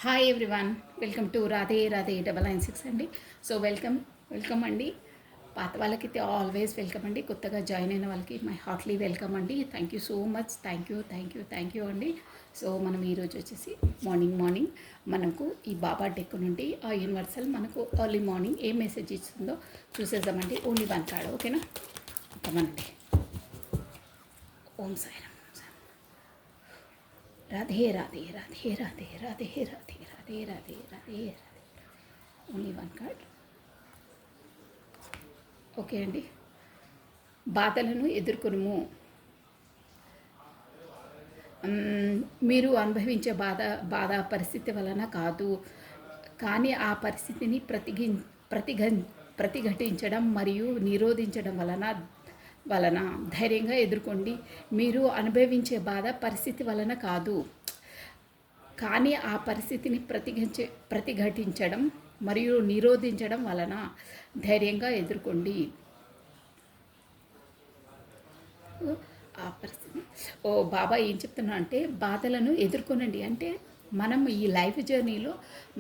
Hi everyone, welcome to Radhe Radhe 996 అండి. So welcome అండి. పాత వాళ్ళకైతే ఆల్వేస్ వెల్కమ్ అండి. కొత్తగా జాయిన్ అయిన వాళ్ళకి మై హార్ట్లీ వెల్కమ్ అండి. Thank you so much. Thank you అండి. సో మనం ఈరోజు వచ్చేసి మార్నింగ్ మనకు ఈ బాబా డెక్ నుండి ఆ యూనివర్సల్ మనకు ఎర్లీ మార్నింగ్ ఏ మెసేజ్ ఇస్తుందో చూసేద్దామండి. ఓన్లీ వన్ కార్డ్, ఓకేనా? కమనండి. ఓం Sairam. Radhe Radhe Radhe Radhe Radhe Radhe Radhe Radhe Radhe Radhe. Only one card, okay అండి. బాధలను ఎదుర్కొనుము. మీరు అనుభవించే బాధ పరిస్థితి వలన కాదు, కానీ ఆ పరిస్థితిని ప్రతిఘటించడం మరియు నిరోధించడం వలన ధైర్యంగా ఎదుర్కోండి. మీరు అనుభవించే బాధ పరిస్థితి వలన కాదు, కానీ ఆ పరిస్థితిని ప్రతిఘటించడం మరియు నిరోధించడం వలన ధైర్యంగా ఎదుర్కోండి. ఆ పరిస్థితి బాబా ఏం చెప్తున్నా అంటే, బాధలను ఎదుర్కొనండి. అంటే మనం ఈ లైఫ్ జర్నీలో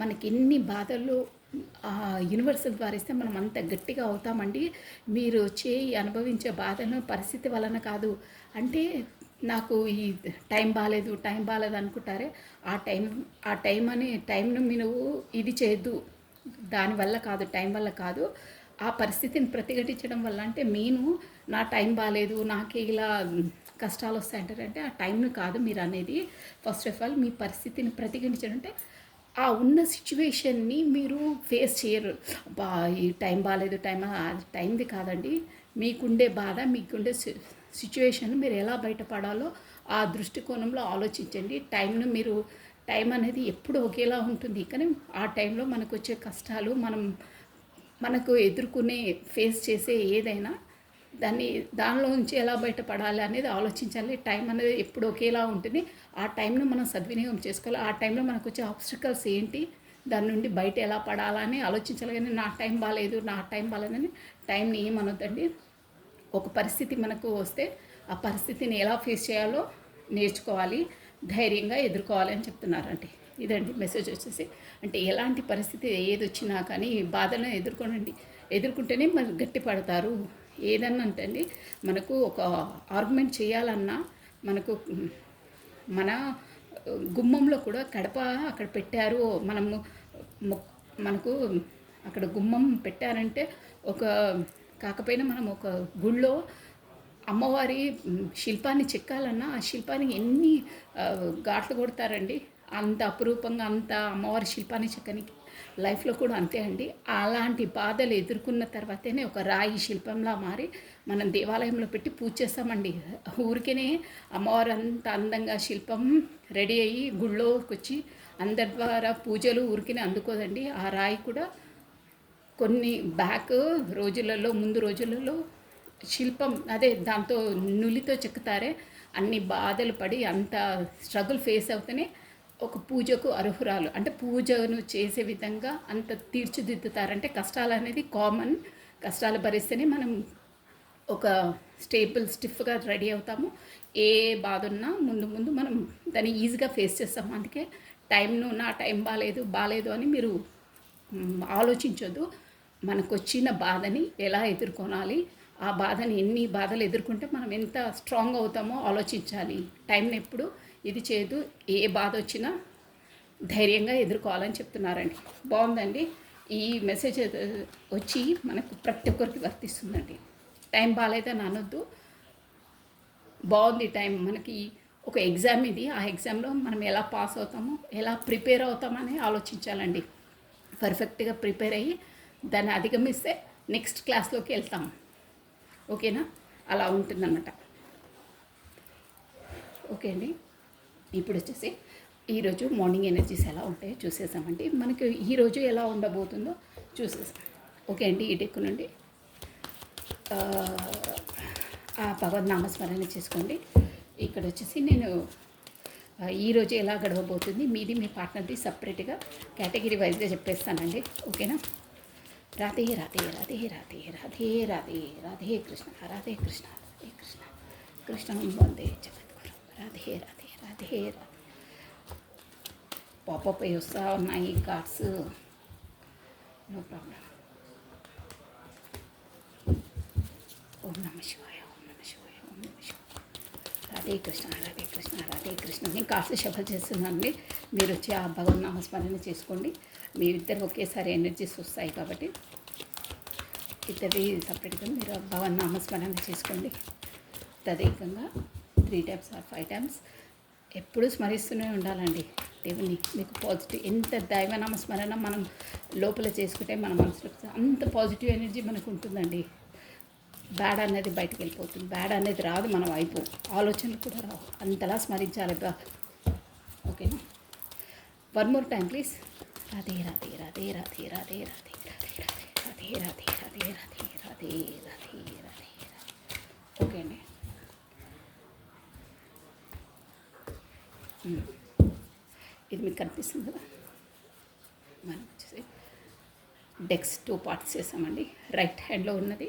మనకి ఎన్ని బాధలు యూనివర్సల్ ద్వారా ఇస్తే మనం అంత గట్టిగా అవుతామండి. మీరు వచ్చే అనుభవించే బాధను పరిస్థితి వలన కాదు. అంటే నాకు ఈ టైం బాగాలేదు అనుకుంటారే, ఆ టైంను మీరు ఇది చేయొద్దు. దానివల్ల కాదు, టైం వల్ల కాదు, ఆ పరిస్థితిని ప్రతిఘటించడం వల్ల. అంటే నా టైం బాగాలేదు, నాకే ఇలా కష్టాలు వస్తాయంటారంటే ఆ టైంను కాదు మీరు అనేది. ఫస్ట్ ఆఫ్ ఆల్ మీ పరిస్థితిని ప్రతిఘటించడం అంటే ఆ ఉన్న సిచ్యువేషన్ని మీరు ఫేస్ చేయరు. ఈ టైం బాగాలేదు, టైంది కాదండి. మీకుండే బాధ, మీకుండే సిచ్యువేషన్ మీరు ఎలా బయటపడాలో ఆ దృష్టికోణంలో ఆలోచించండి. టైం అనేది ఎప్పుడు ఒకేలా ఉంటుంది, కానీ ఆ టైంలో మనకు వచ్చే కష్టాలు, మనకు ఫేస్ చేసే ఏదైనా దానిలో నుంచి ఎలా బయటపడాలి అనేది ఆలోచించాలి. టైం అనేది ఎప్పుడు ఒకేలా ఉంటుంది. ఆ టైంను మనం సద్వినియోగం చేసుకోవాలి. ఆ టైంలో మనకు వచ్చే ఆబ్స్టికల్స్ ఏంటి, దాని నుండి బయట ఎలా పడాలని ఆలోచించాలి. కానీ నా టైం బాగాలేదని టైంని ఏమనొద్దండి. ఒక పరిస్థితి మనకు వస్తే ఆ పరిస్థితిని ఎలా ఫేస్ చేయాలో నేర్చుకోవాలి, ధైర్యంగా ఎదుర్కోవాలి అని చెప్తున్నారండి. ఇదండి మెసేజ్ వచ్చేసి. అంటే ఎలాంటి పరిస్థితి ఏది వచ్చినా కానీ బాధలను ఎదుర్కొంటేనే మనకు గట్టి పడతారు. ఏదన్నా అంటండి, మనకు ఒక ఆర్గ్యుమెంట్ చేయాలన్నా మనకు మన గుమ్మంలో కూడా గడప అక్కడ పెట్టారు, మనకు అక్కడ గుమ్మం పెట్టారంటే కాకపోయినా మనం ఒక గుళ్ళో అమ్మవారి శిల్పాన్ని చెక్కాలన్నా ఆ శిల్పానికి ఎన్ని ఘాట్లు కొడతారండి. అంత అపురూపంగా అంత అమ్మవారి శిల్పాన్ని చెక్కనికి లైఫ్లో కూడా అంతే అండి. అలాంటి బాధలు ఎదుర్కొన్న తర్వాతనే ఒక రాయి శిల్పంలా మారి మనం దేవాలయంలో పెట్టి పూజ చేస్తామండి. ఊరికేనే అమ్మవారు అంత అందంగా శిల్పం రెడీ అయ్యి గుళ్ళోకి వచ్చి అందరి ద్వారా పూజలు ఊరికేనే అందుకోదండి. ఆ రాయి కూడా కొన్ని ముందు రోజులలో శిల్పం దాంతో నులితో చెక్కుతారే, అన్ని బాధలు పడి అంత స్ట్రగుల్ ఫేస్ అవుతూనే ఒక పూజకు అర్హురాలు. అంటే పూజను చేసే విధంగా అంత తీర్చిదిద్దుతారంటే కష్టాలు అనేది కామన్. కష్టాలు భరిస్తేనే మనం ఒక స్టిఫ్గా రెడీ అవుతాము. ఏ బాధ ఉన్నా ముందు మనం దాన్ని ఈజీగా ఫేస్ చేస్తాము. అందుకే నా టైం బాగాలేదు అని మీరు ఆలోచించొద్దు. మనకు వచ్చిన బాధని ఎలా ఎదుర్కొనాలి, ఆ బాధని ఎన్ని బాధలు ఎదుర్కొంటే మనం ఎంత స్ట్రాంగ్ అవుతామో ఆలోచించాలి. టైంని ఎప్పుడు ఇది చేయదు. ఏ బాధ వచ్చినా ధైర్యంగా ఎదుర్కోవాలని చెప్తున్నారండి. బాగుందండి. ఈ మెసేజ్ వచ్చి మనకు ప్రతి ఒక్కరికి వర్తిస్తుందండి. టైం బాగాలేదని అనొద్దు. బాగుంది టైం. మనకి ఒక ఎగ్జామ్ ఇది. ఆ ఎగ్జామ్లో మనం ఎలా పాస్ అవుతామో, ఎలా ప్రిపేర్ అవుతామని ఆలోచించాలండి. పర్ఫెక్ట్గా ప్రిపేర్ అయ్యి దాన్ని అధిగమిస్తే నెక్స్ట్ క్లాస్లోకి వెళ్తాం. ఓకేనా? అలా ఉంటుందన్నమాట. ఓకే అండి. ఇప్పుడు వచ్చేసి ఈరోజు మార్నింగ్ ఎనర్జీస్ ఎలా ఉంటాయో చూసేసామండి. మనకి ఈరోజు ఎలా ఉండబోతుందో చూసేసాం. ఓకే అండి. ఈ డెక్ నుండి భగవద్ నామస్మరణ చేసుకోండి. ఇక్కడ వచ్చేసి నేను ఈరోజు ఎలా గడవబోతుంది, మీది మీ పార్ట్నర్ది సపరేట్గా కేటగిరీ వైజ్గా చెప్పేస్తానండి. ఓకేనా? రాధే రాధే రాధే రాధే రాధే రాధే రాధే కృష్ణ రాధే కృష్ణ రాధే కృష్ణ కృష్ణం వందే జగద్గురు. రాధే రాధే రాధే రాధే. పాపప్ అయ్యి వస్తూ ఉన్నాయి కార్డ్స్. No problem. ఓం నమ శివాయ, ఓం నమ శివాయ, ఓం నమ శివాయ. రాధే కృష్ణ, రాధే కృష్ణ, రాధే కృష్ణ. నేను కాస్త షఫల్ చేస్తున్నానండి. మీరు వచ్చి ఆ భగవన్ నామస్మరణ చేసుకోండి. మీ ఇద్దరు ఒకేసారి ఎనర్జీస్ వస్తాయి కాబట్టి ఇద్దరి సపరేట్గా మీరు భగవన్ నామస్మరణ చేసుకోండి. తదేకంగా 3 times or 5 times ఎప్పుడు స్మరిస్తూనే ఉండాలండి దేవుని. మీకు పాజిటివ్ ఎంత దైవనామ స్మరణ మనం లోపల చేసుకుంటే మన మనసులో అంత పాజిటివ్ ఎనర్జీ మనకు ఉంటుందండి. బ్యాడ్ అనేది బయటకు వెళ్ళిపోతుంది. బ్యాడ్ అనేది రాదు మన వైపు, ఆలోచనలు కూడా రావు. అంతలా స్మరించాలి. ఓకేనా? 1 more time please. Radhe Radhe Radhe Radhe Radhe Radhe Radhe Radhe Radhe Radhe Radhe Radhe Radhe Radhe. Okay అండి. ఇది మీకు కనిపిస్తుంది కదా. మనం వచ్చేసి డెక్స్ 2 parts చేసామండి. రైట్ హ్యాండ్లో ఉన్నది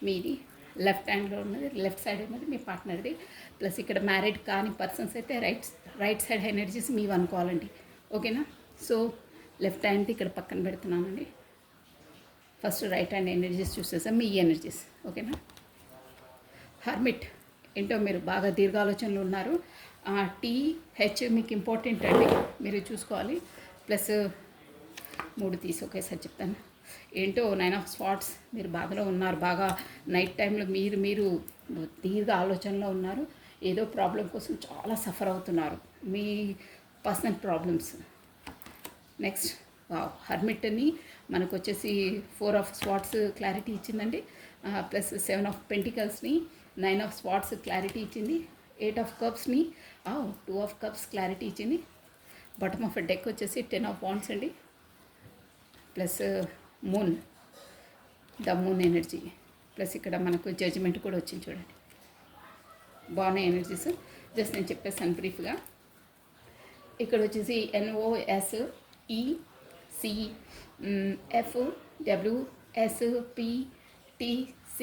మీది, లెఫ్ట్ హ్యాండ్లో ఉన్నది, లెఫ్ట్ సైడ్ ఉన్నది మీ పార్ట్నర్ది. ప్లస్ ఇక్కడ మ్యారీడ్ కాని పర్సన్స్ అయితే రైట్ సైడ్ ఎనర్జీస్ మీవి అనుకోవాలండి. ఓకేనా? సో లెఫ్ట్ హ్యాండ్ది ఇక్కడ పక్కన పెడుతున్నానండి. ఫస్ట్ రైట్ హ్యాండ్ ఎనర్జీస్ చూసేసాం, మీ ఎనర్జీస్. ఓకేనా? హర్మిట్ ఏంటో మీరు బాగా దీర్ఘాలోచనలు ఉన్నారు. TH మీకు ఇంపార్టెంట్ అండి, మీరు చూసుకోవాలి. ప్లస్ 3 తీసి ఒకేసారి చెప్తాను. ఏంటో 9 of Swords, మీరు బాధలో ఉన్నారు. బాగా నైట్ టైంలో మీరు దీర్ఘ ఆలోచనలో ఉన్నారు. ఏదో ప్రాబ్లం కోసం చాలా సఫర్ అవుతున్నారు, మీ పర్సనల్ ప్రాబ్లమ్స్. నెక్స్ట్ హర్మిట్ని మనకు వచ్చేసి 4 of Swords క్లారిటీ ఇచ్చిందండి. ప్లస్ 7 of Pentaclesని 9 of Swords క్లారిటీ ఇచ్చింది. 8 of Cupsని 2 of Cups క్లారిటీ ఇచ్చింది. బాటమ్ ఆఫ్ డెక్ వచ్చేసి 10 of Wands అండి. Plus moon, the moon energy. Plus ఇక్కడ మనకు జడ్జిమెంట్ కూడా వచ్చింది చూడండి. బాగున్నాయి ఎనర్జీస్. జస్ట్ నేను చెప్పేసాను బ్రీఫ్గా. ఇక్కడ వచ్చేసి NOSECFWSPTC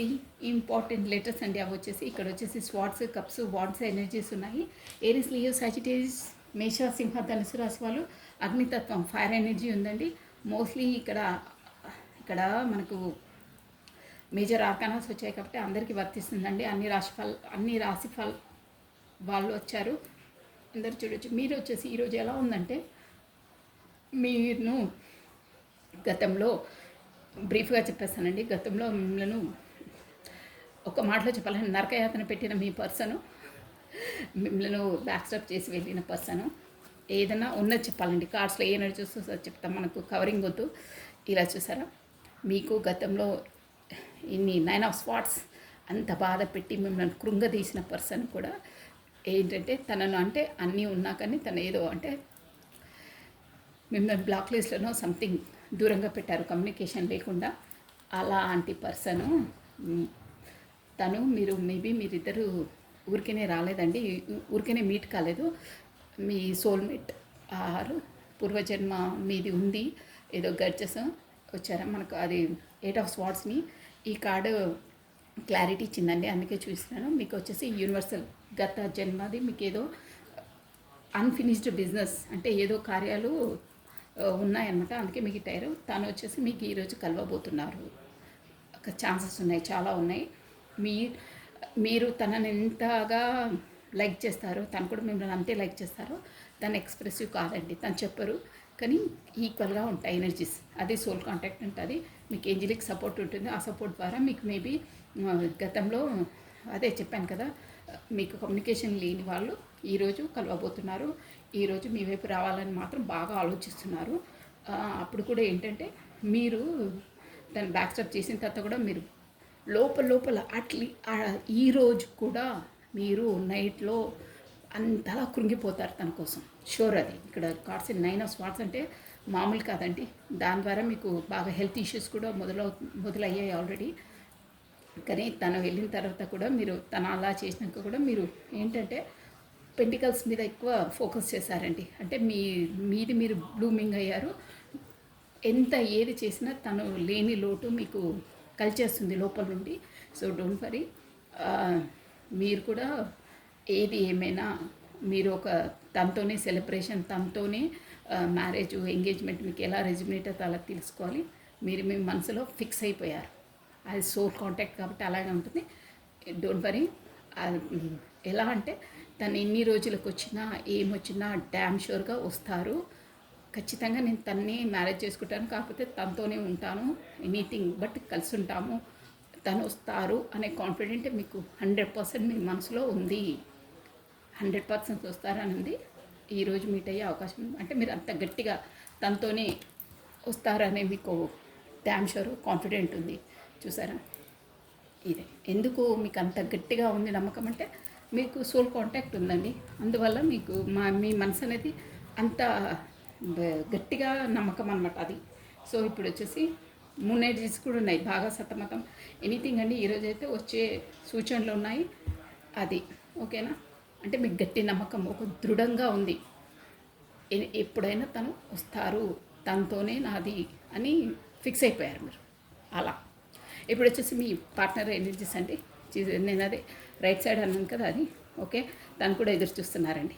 ఇంపార్టెంట్ లెటర్స్ అండి. అవి వచ్చేసి ఇక్కడ వచ్చేసి స్వాట్స్, కప్స్, వాండ్స్ ఎనర్జీస్ ఉన్నాయి. ఏరిస్, లియో, సాజిటేరియస్, మేష, సింహ, ధనుసు రాశి వాళ్ళు. అగ్నితత్వం, ఫైర్ ఎనర్జీ ఉందండి. మోస్ట్లీ ఇక్కడ మనకు మేజర్ ఆర్కానాస్ వచ్చాయి కాబట్టి అందరికీ వర్తిస్తుందండి. అన్ని రాశిఫల్ వాళ్ళు వచ్చారు, అందరు చూడొచ్చు. మీరు వచ్చేసి ఈరోజు ఎలా ఉందంటే, మీరు గతంలో బ్రీఫ్గా చెప్పేస్తానండి. గతంలో మిమ్మల్ని ఒక మాటలో చెప్పాలని నరకయాతన పెట్టిన మీ పర్సను, మిమ్మల్ని బ్యాక్స్టాప్ చేసి వెళ్ళిన పర్సను, ఏదైనా ఉన్నది చెప్పాలండి. కార్డ్స్లో ఏ నడిచొస్తుందో చెప్తాం, మనకు కవరింగ్ వద్దు. ఇలా చూసారా, మీకు గతంలో ఇన్ని 9 of Swords అంత బాధ పెట్టి మిమ్మల్ని కృంగదీసిన పర్సన్ కూడా ఏంటంటే తనను అంటే అన్నీ ఉన్నా కానీ తను ఏదో అంటే మిమ్మల్ని బ్లాక్ లిస్ట్లోనో సంథింగ్ దూరంగా పెట్టారు, కమ్యూనికేషన్ లేకుండా. అలాంటి పర్సను తను మీరిద్దరు ఊరికేనే రాలేదండి, ఊరికేనే మీట్ కాలేదు. మీ సోల్మేట్ ఆరు పూర్వజన్మ మీది ఉంది. ఏదో గడ్జెస్ వచ్చారా మనకు, అది 8 of Swordsని ఈ కార్డు క్లారిటీ ఇచ్చిందండి, అందుకే చూస్తున్నాను. మీకు వచ్చేసి యూనివర్సల్ గత జన్మది మీకు ఏదో అన్ఫినిష్డ్ బిజినెస్ అంటే ఏదో కార్యాలు ఉన్నాయన్నమాట, అందుకే మీకు ఇట్టారు. తను వచ్చేసి మీకు ఈరోజు కలవబోతున్నారు. ఛాన్సెస్ ఉన్నాయి, చాలా ఉన్నాయి. మీరు తనని ఎంతగా లైక్ చేస్తారో తను కూడా మిమ్మల్ని అంతే లైక్ చేస్తారో. తను ఎక్స్ప్రెసివ్ కాదండి, తను చెప్పరు, కానీ ఈక్వల్గా ఉంటాయి ఎనర్జీస్. అది సోల్ కాంటాక్ట్ ఉంటుంది. మీకు ఏంజలిక్ సపోర్ట్ ఉంటుంది. ఆ సపోర్ట్ ద్వారా మీకు మేబీ గతంలో అదే చెప్పాను కదా, మీకు కమ్యూనికేషన్ లేని వాళ్ళు ఈరోజు కలవబోతున్నారు. ఈరోజు మీ వైపు రావాలని మాత్రం బాగా ఆలోచిస్తున్నారు. అప్పుడు కూడా ఏంటంటే మీరు దాన్ని బ్యాక్ స్టాప్ చేసిన తర్వాత కూడా మీరు లోపల ఈరోజు కూడా మీరు నైట్లో అంతలా కృంగిపోతారు తన కోసం, షూర్. అది ఇక్కడ కార్డ్స్ 9 of Swords అంటే మామూలు కాదండి. దాని ద్వారా మీకు బాగా హెల్త్ ఇష్యూస్ కూడా మొదలయ్యాయి ఆల్రెడీ. కానీ తను వెళ్ళిన తర్వాత కూడా తను అలా చేసినాక కూడా మీరు ఏంటంటే పెంటికల్స్ మీద ఎక్కువ ఫోకస్ చేశారండి. అంటే మీరు బ్లూమింగ్ అయ్యారు. ఎంత ఏది చేసినా తను లేని లోటు మీకు కలిచేస్తుంది లోపల నుండి. సో డోంట్ వరీ, మీరు కూడా ఏది ఏమైనా మీరు ఒక తనతోనే సెలబ్రేషన్, తనతోనే మ్యారేజ్ ఎంగేజ్మెంట్ మీకు ఎలా రెజ్యునేట్ అవుతుందో అలా తెలుసుకోవాలి. మీరు మీ మనసులో ఫిక్స్ అయిపోయారు. అది సోల్ కాంటాక్ట్ కాబట్టి అలాగే ఉంటుంది. Don't worry. ఎలా అంటే తను ఎన్ని రోజులకు వచ్చినా ఏమొచ్చినా డ్యామ్ షూర్గా వస్తారు. ఖచ్చితంగా నేను తన్నే మ్యారేజ్ చేసుకుంటాను, కాకపోతే తనతోనే ఉంటాను, ఎనీథింగ్ బట్ కలిసి ఉంటాము, తను వస్తారు అనే కాన్ఫిడెంట్ మీకు 100% మీ మనసులో ఉంది. 100% వస్తారని ఉంది. ఈరోజు మీట్ అయ్యే అవకాశం అంటే మీరు అంత గట్టిగా తనతోనే వస్తారనే మీకు డ్యామ్ షూర్ కాన్ఫిడెంట్ ఉంది. చూసారా, ఇదే ఎందుకు మీకు అంత గట్టిగా ఉంది నమ్మకం అంటే మీకు సోల్ కాంటాక్ట్ ఉందండి. అందువల్ల మీకు మీ మనసు అనేది అంత గట్టిగా నమ్మకం అనమాట అది. సో ఇప్పుడు వచ్చేసి మూన్ ఎనర్జీస్ కూడా ఉన్నాయి, బాగా సతమతం ఎనీథింగ్ అండి. ఈరోజు అయితే వచ్చే సూచనలు ఉన్నాయి. అది ఓకేనా, అంటే మీకు గట్టి నమ్మకం ఒక దృఢంగా ఉంది. ఎప్పుడైనా తను వస్తారు, తనతోనే నాది అని ఫిక్స్ అయిపోయారు మీరు అలా. ఇప్పుడు వచ్చేసి మీ పార్ట్నర్ ఎనర్జీస్ అండి. నేను అదే రైట్ సైడ్ అన్నాను కదా, అది ఓకే. తను కూడా ఎదురు చూస్తున్నారండి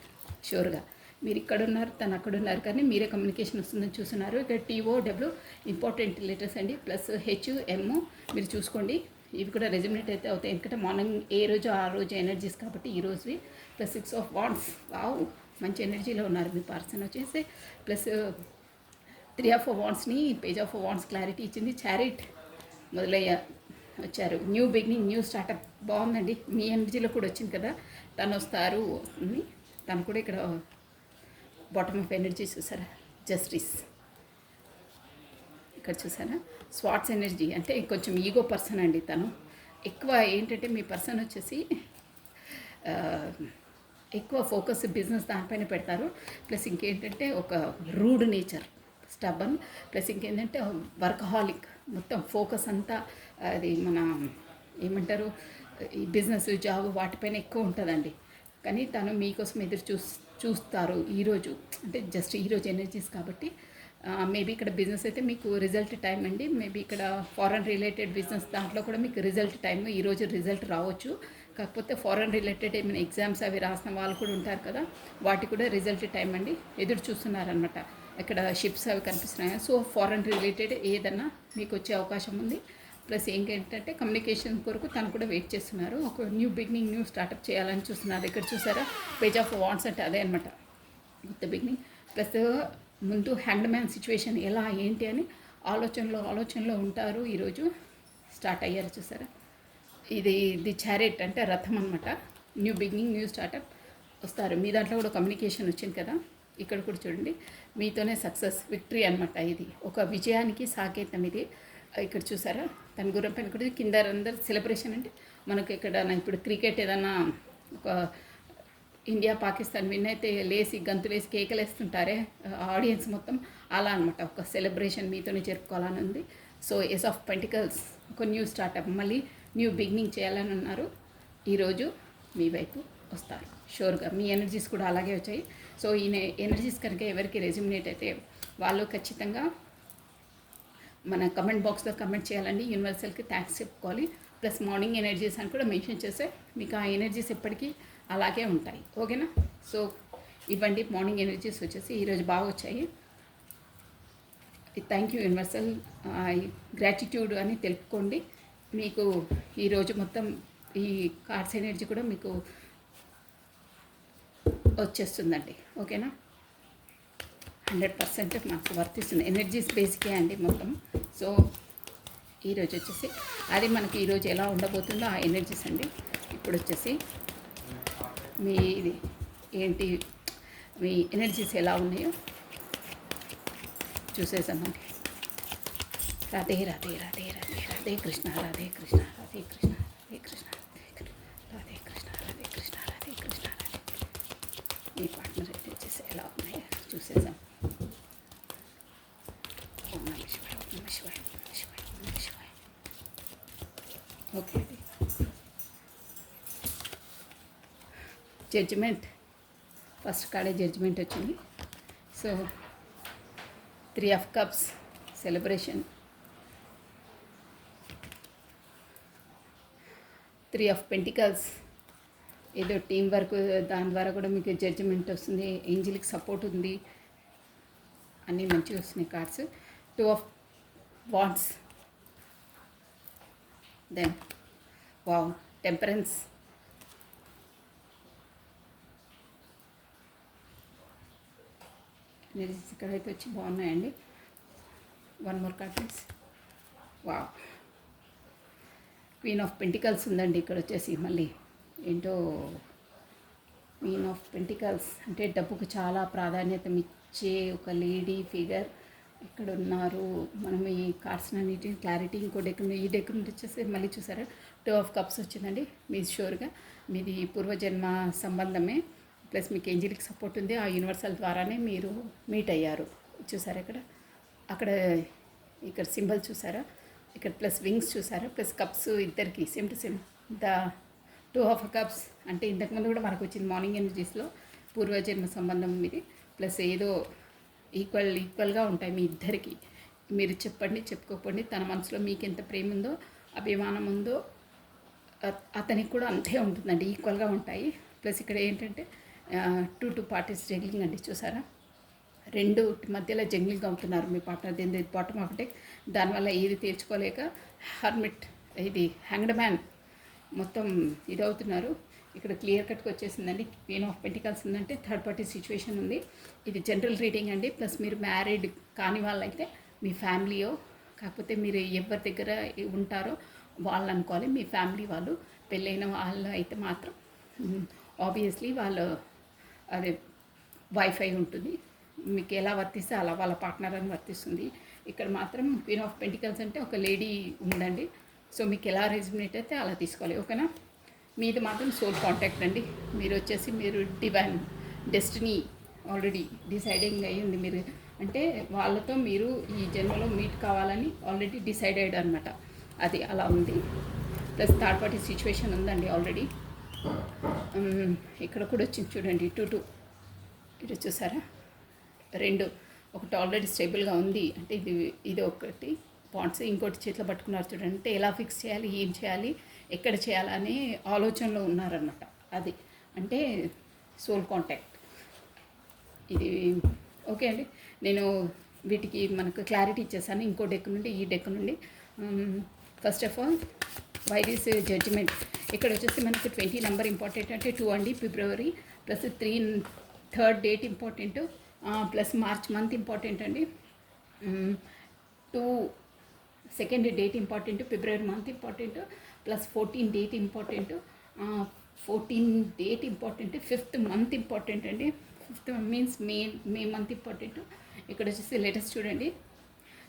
షూర్గా. మీరు ఇక్కడ ఉన్నారు, తను అక్కడ ఉన్నారు, కానీ మీరే కమ్యూనికేషన్ వస్తుందని చూస్తున్నారు. ఇక్కడ TOW ఇంపార్టెంట్ లెటర్స్ అండి, ప్లస్ HM మీరు చూసుకోండి. ఇవి కూడా రెజ్యుమినేట్ అయితే అవుతాయి, ఎందుకంటే మార్నింగ్ ఏ రోజు ఆ రోజు ఎనర్జీస్ కాబట్టి ఈ రోజువి. ప్లస్ 6 of Wands, వావ్ మంచి ఎనర్జీలో ఉన్నారు మీ పర్సన్ వచ్చేసి. ప్లస్ 3 of Wandsని పేజ్ ఆఫ్ వాండ్స్ క్లారిటీ ఇచ్చింది. చారిట్ మొదలయ్యా వచ్చారు, న్యూ బిగినింగ్, న్యూ స్టార్టప్, బాగుందండి. మీ ఎనర్జీలో కూడా వచ్చింది కదా, తను వస్తారు. తను కూడా ఇక్కడ బాటమ్ ఆఫ్ ఎనర్జీ చూసారా, జస్టిస్. ఇక్కడ చూసారా, స్వాట్స్ ఎనర్జీ అంటే కొంచెం ఈగో పర్సన్ అండి తను. ఎక్కువ ఏంటంటే మీ పర్సన్ వచ్చేసి ఎక్కువ ఫోకస్ బిజినెస్ దానిపైన పెడతారు. ప్లస్ ఇంకేంటంటే ఒక రూడ్ నేచర్, స్టబ్బన్, ప్లస్ ఇంకేంటంటే వర్కహాలిక్, మొత్తం ఫోకస్ అంతా అది మన ఏమంటారు ఈ బిజినెస్ జాబ్ వాటిపైన ఎక్కువ ఉంటుందండి. కానీ తను మీకోసం ఎదురు చూస్తారు ఈరోజు, అంటే జస్ట్ ఈరోజు ఎనర్జీస్ కాబట్టి. మేబీ ఇక్కడ బిజినెస్ అయితే మీకు రిజల్ట్ టైం అండి. మేబీ ఇక్కడ ఫారెన్ రిలేటెడ్ బిజినెస్ దాంట్లో కూడా మీకు రిజల్ట్ టైం, ఈరోజు రిజల్ట్ రావచ్చు. కాకపోతే ఫారెన్ రిలేటెడ్ ఏమైనా ఎగ్జామ్స్ అవి రాసిన వాళ్ళు కూడా ఉంటారు కదా, వాటి కూడా రిజల్ట్ టైం అండి. ఎదురు చూస్తున్నారనమాట. ఇక్కడ షిప్స్ అవి కనిపిస్తున్నాయి. సో ఫారెన్ రిలేటెడ్ ఏదన్నా మీకు వచ్చే అవకాశం ఉంది. ప్లస్ ఏంటంటే కమ్యూనికేషన్ కొరకు తను కూడా వెయిట్ చేస్తున్నారు. ఒక న్యూ బిగినింగ్, న్యూ స్టార్టప్ చేయాలని చూస్తున్నారు. ఇక్కడ చూసారా, పేజ్ ఆఫ్ వాండ్స్ అంటే అదే అనమాట, కొత్త బిగినింగ్. ప్లస్ ముందు హ్యాండ్ మ్యాన్ సిచ్యువేషన్ ఎలా ఏంటి అని ఆలోచనలో ఉంటారు. ఈరోజు స్టార్ట్ అయ్యారు చూసారా. ఇది చారెట్ అంటే రథం అనమాట. న్యూ బిగినింగ్, న్యూ స్టార్టప్ వస్తారు. మీ దాంట్లో కూడా కమ్యూనికేషన్ వచ్చింది కదా, ఇక్కడ కూడా చూడండి, మీతోనే సక్సెస్, విక్టరీ అనమాట. ఇది ఒక విజయానికి సాకేతం ఇది. ఇక్కడ చూసారా, తన గుర్రం పైన కూడా కింద అందరు సెలబ్రేషన్. అంటే మనకు ఇక్కడ ఇప్పుడు క్రికెట్ ఏదన్నా ఒక ఇండియా పాకిస్తాన్ విన్ అయితే లేసి గంతులేసి కేకలు వేస్తుంటారే ఆడియన్స్ మొత్తం, అలా అనమాట. ఒక సెలబ్రేషన్ మీతోనే జరుపుకోవాలని ఉంది. సో ఎస్ ఆఫ్ పెంటికల్స్, ఒక న్యూ స్టార్టప్, మళ్ళీ న్యూ బిగినింగ్ చేయాలని ఉన్నారు. ఈరోజు మీ వైపు వస్తారు షూర్గా. మీ ఎనర్జీస్ కూడా అలాగే వచ్చాయి. సో ఈ ఎనర్జీస్ కనుక ఎవరికి రెజ్యుమినేట్ అయితే వాళ్ళు ఖచ్చితంగా మన కమెంట్ బాక్స్లో కమెంట్ చేయాలండి. యూనివర్సల్కి థ్యాంక్స్ చెప్పుకోవాలి. ప్లస్ మార్నింగ్ ఎనర్జీస్ అని కూడా మెన్షన్ చేస్తే మీకు ఆ ఎనర్జీస్ ఎప్పటికీ అలాగే ఉంటాయి. ఓకేనా. సో ఇవ్వండి మార్నింగ్ ఎనర్జీస్ వచ్చేసి ఈరోజు బాగా వచ్చాయి. థ్యాంక్ యూ యూనివర్సల్, గ్రాటిట్యూడ్ అని తెలుపుకోండి. మీకు ఈరోజు మొత్తం ఈ కార్డ్స్ ఎనర్జీ కూడా మీకు వచ్చేస్తుందండి. ఓకేనా, 100% మాకు వర్తిస్తుంది. ఎనర్జీస్ బేసికే అండి మొత్తం. సో ఈరోజు వచ్చేసి అది మనకి ఈరోజు ఎలా ఉండబోతుందో ఆ ఎనర్జీస్ అండి. ఇప్పుడు వచ్చేసి మీది ఏంటి, మీ ఎనర్జీస్ ఎలా ఉన్నాయో చూసేసామండి. రాధే రాధే రాధే రాధే రాధే కృష్ణ, రాధే కృష్ణ, రాధే కృష్ణ, రాధే కృష్ణ, రాధే కృష్ణ, రాధే కృష్ణ, రాధే కృష్ణ, రాధే. మీ పార్ట్నర్ ఎనర్జీస్ ఎలా ఉన్నాయో చూసేసాం. ఓం నమః శివాయ, ఓం నమః శివాయ, ఓం నమః శివాయ, ఓం నమః శివాయ. ఓకే, జడ్జిమెంట్ ఫస్ట్ కాడే జడ్జిమెంట్ వచ్చింది. So 3 of Cups celebration, 3 of Pentacles ఏదో టీం వర్క్, దాని ద్వారా కూడా మీకు జడ్జిమెంట్ వస్తుంది. ఏంజిల్కి సపోర్ట్ ఉంది. అన్నీ మంచిగా వస్తున్నాయి cards. Two of wands, then wow temperance, energies ఇక్కడైతే వచ్చి బాగున్నాయండి. One more card please. Wow queen of pentacles ఉందండి ఇక్కడ వచ్చేసి. మళ్ళీ ఏంటో క్వీన్ ఆఫ్ పెంటికల్స్ అంటే డబ్బుకు చాలా ప్రాధాన్యత ఇచ్చే ఒక లేడీ ఫిగర్ ఇక్కడ ఉన్నారు. మనం ఈ కార్డ్స్ అన్నిటి క్లారిటీ ఇంకో డెక్, ఈ డెక్ నుండి వచ్చేసి మళ్ళీ చూసారా టూ ఆఫ్ కప్స్ వచ్చిందండి. మీది షూర్గా మీది పూర్వజన్మ సంబంధమే, ప్లస్ మీకు ఏంజలిక్ సపోర్ట్ ఉంది. ఆ యూనివర్సల్ ద్వారానే మీరు మీట్ అయ్యారు. చూసారా అక్కడ ఇక్కడ సింబల్ చూసారా, ఇక్కడ ప్లస్ వింగ్స్ చూసారా, ప్లస్ కప్స్ ఇద్దరికి same to same. The two of cups అంటే ఇంతకుముందు కూడా మనకు వచ్చింది మార్నింగ్ ఎనర్జీస్లో పూర్వజన్మ సంబంధం ఇది. ప్లస్ ఏదో ఈక్వల్గా ఉంటాయి మీ ఇద్దరికి. మీరు చెప్పండి చెప్పుకోకండి, తన మనసులో మీకు ఎంత ప్రేమ ఉందో అభిమానం ఉందో అతనికి కూడా అంతే ఉంటుందండి, ఈక్వల్గా ఉంటాయి. ప్లస్ ఇక్కడ ఏంటంటే టూ పార్టీస్ జంగ్లింగ్ అండి. చూసారా రెండు మధ్యలో జంగ్లింగ్ అవుతున్నారు మీ పార్ట్నర్. దీని బాటమ్ ఒకటే, దానివల్ల ఏది తేల్చుకోలేక హర్మిట్, ఇది హ్యాంగ్డ్ మ్యాన్ మొత్తం ఇదవుతున్నారు. ఇక్కడ క్లియర్ కట్గా వచ్చేసిందండి. క్వీన్ ఆఫ్ పెంటికల్స్ ఉందంటే థర్డ్ పార్టీ సిచ్యువేషన్ ఉంది. ఇది జనరల్ రీడింగ్ అండి. ప్లస్ మీరు మ్యారీడ్ కాని వాళ్ళైతే మీ ఫ్యామిలీయో, కాకపోతే మీరు ఎవరి దగ్గర ఉంటారో వాళ్ళు అనుకోవాలి. మీ ఫ్యామిలీ వాళ్ళు, పెళ్ళైన వాళ్ళు అయితే మాత్రం ఆబ్వియస్లీ వాళ్ళు అదే వైఫై ఉంటుంది. మీకు ఎలా వర్తిస్తే అలా వాళ్ళ పార్ట్నర్ అని వర్తిస్తుంది. ఇక్కడ మాత్రం క్వీన్ ఆఫ్ పెంటికల్స్ అంటే ఒక లేడీ ఉందండి. సో మీకు ఎలా రెజ్యునేట్ అయితే అలా తీసుకోవాలి, ఓకేనా. మీది మాత్రం సోల్ కాంటాక్ట్ అండి. మీరు వచ్చేసి మీరు డివైన్ డెస్టినీ ఆల్రెడీ డిసైడింగ్ అయ్యింది. మీరు అంటే వాళ్ళతో మీరు ఈ జన్మలో మీట్ కావాలని ఆల్రెడీ డిసైడ్ అయ్యాడు అనమాట. అది అలా ఉంది. ప్లస్ థర్డ్ పార్టీ సిచ్యువేషన్ ఉందండి ఆల్రెడీ. ఇక్కడ కూడా వచ్చింది చూడండి, టూ ఇది చూసారా, రెండు ఒకటి ఆల్రెడీ స్టేబుల్గా ఉంది అంటే ఇది ఒకటి పాయింట్స్, ఇంకోటి చేతిలో పట్టుకున్నారు చూడండి. అంటే ఎలా ఫిక్స్ చేయాలి, ఏం చేయాలి, ఎక్కడ చేయాలని ఆలోచనలో ఉన్నారన్నమాట. అది అంటే సోల్ కాంటాక్ట్. ఇది ఓకే అండి. నేను వీటికి మనకు క్లారిటీ ఇచ్చేసాను ఇంకో డెక్ నుండి ఈ డెక్ నుండి. First of all why this judgement. ఇక్కడ వచ్చేసి మనకు 20 నెంబర్ ఇంపార్టెంట్ అంటే 2 అండి February, plus 3 third date important, plus March month important అండి. 2 second date important, February month important, plus 14 date important, 14 date important, 5th month important అండి. 5th means May month important. ఇక్కడ వచ్చేసి latest చూడండి,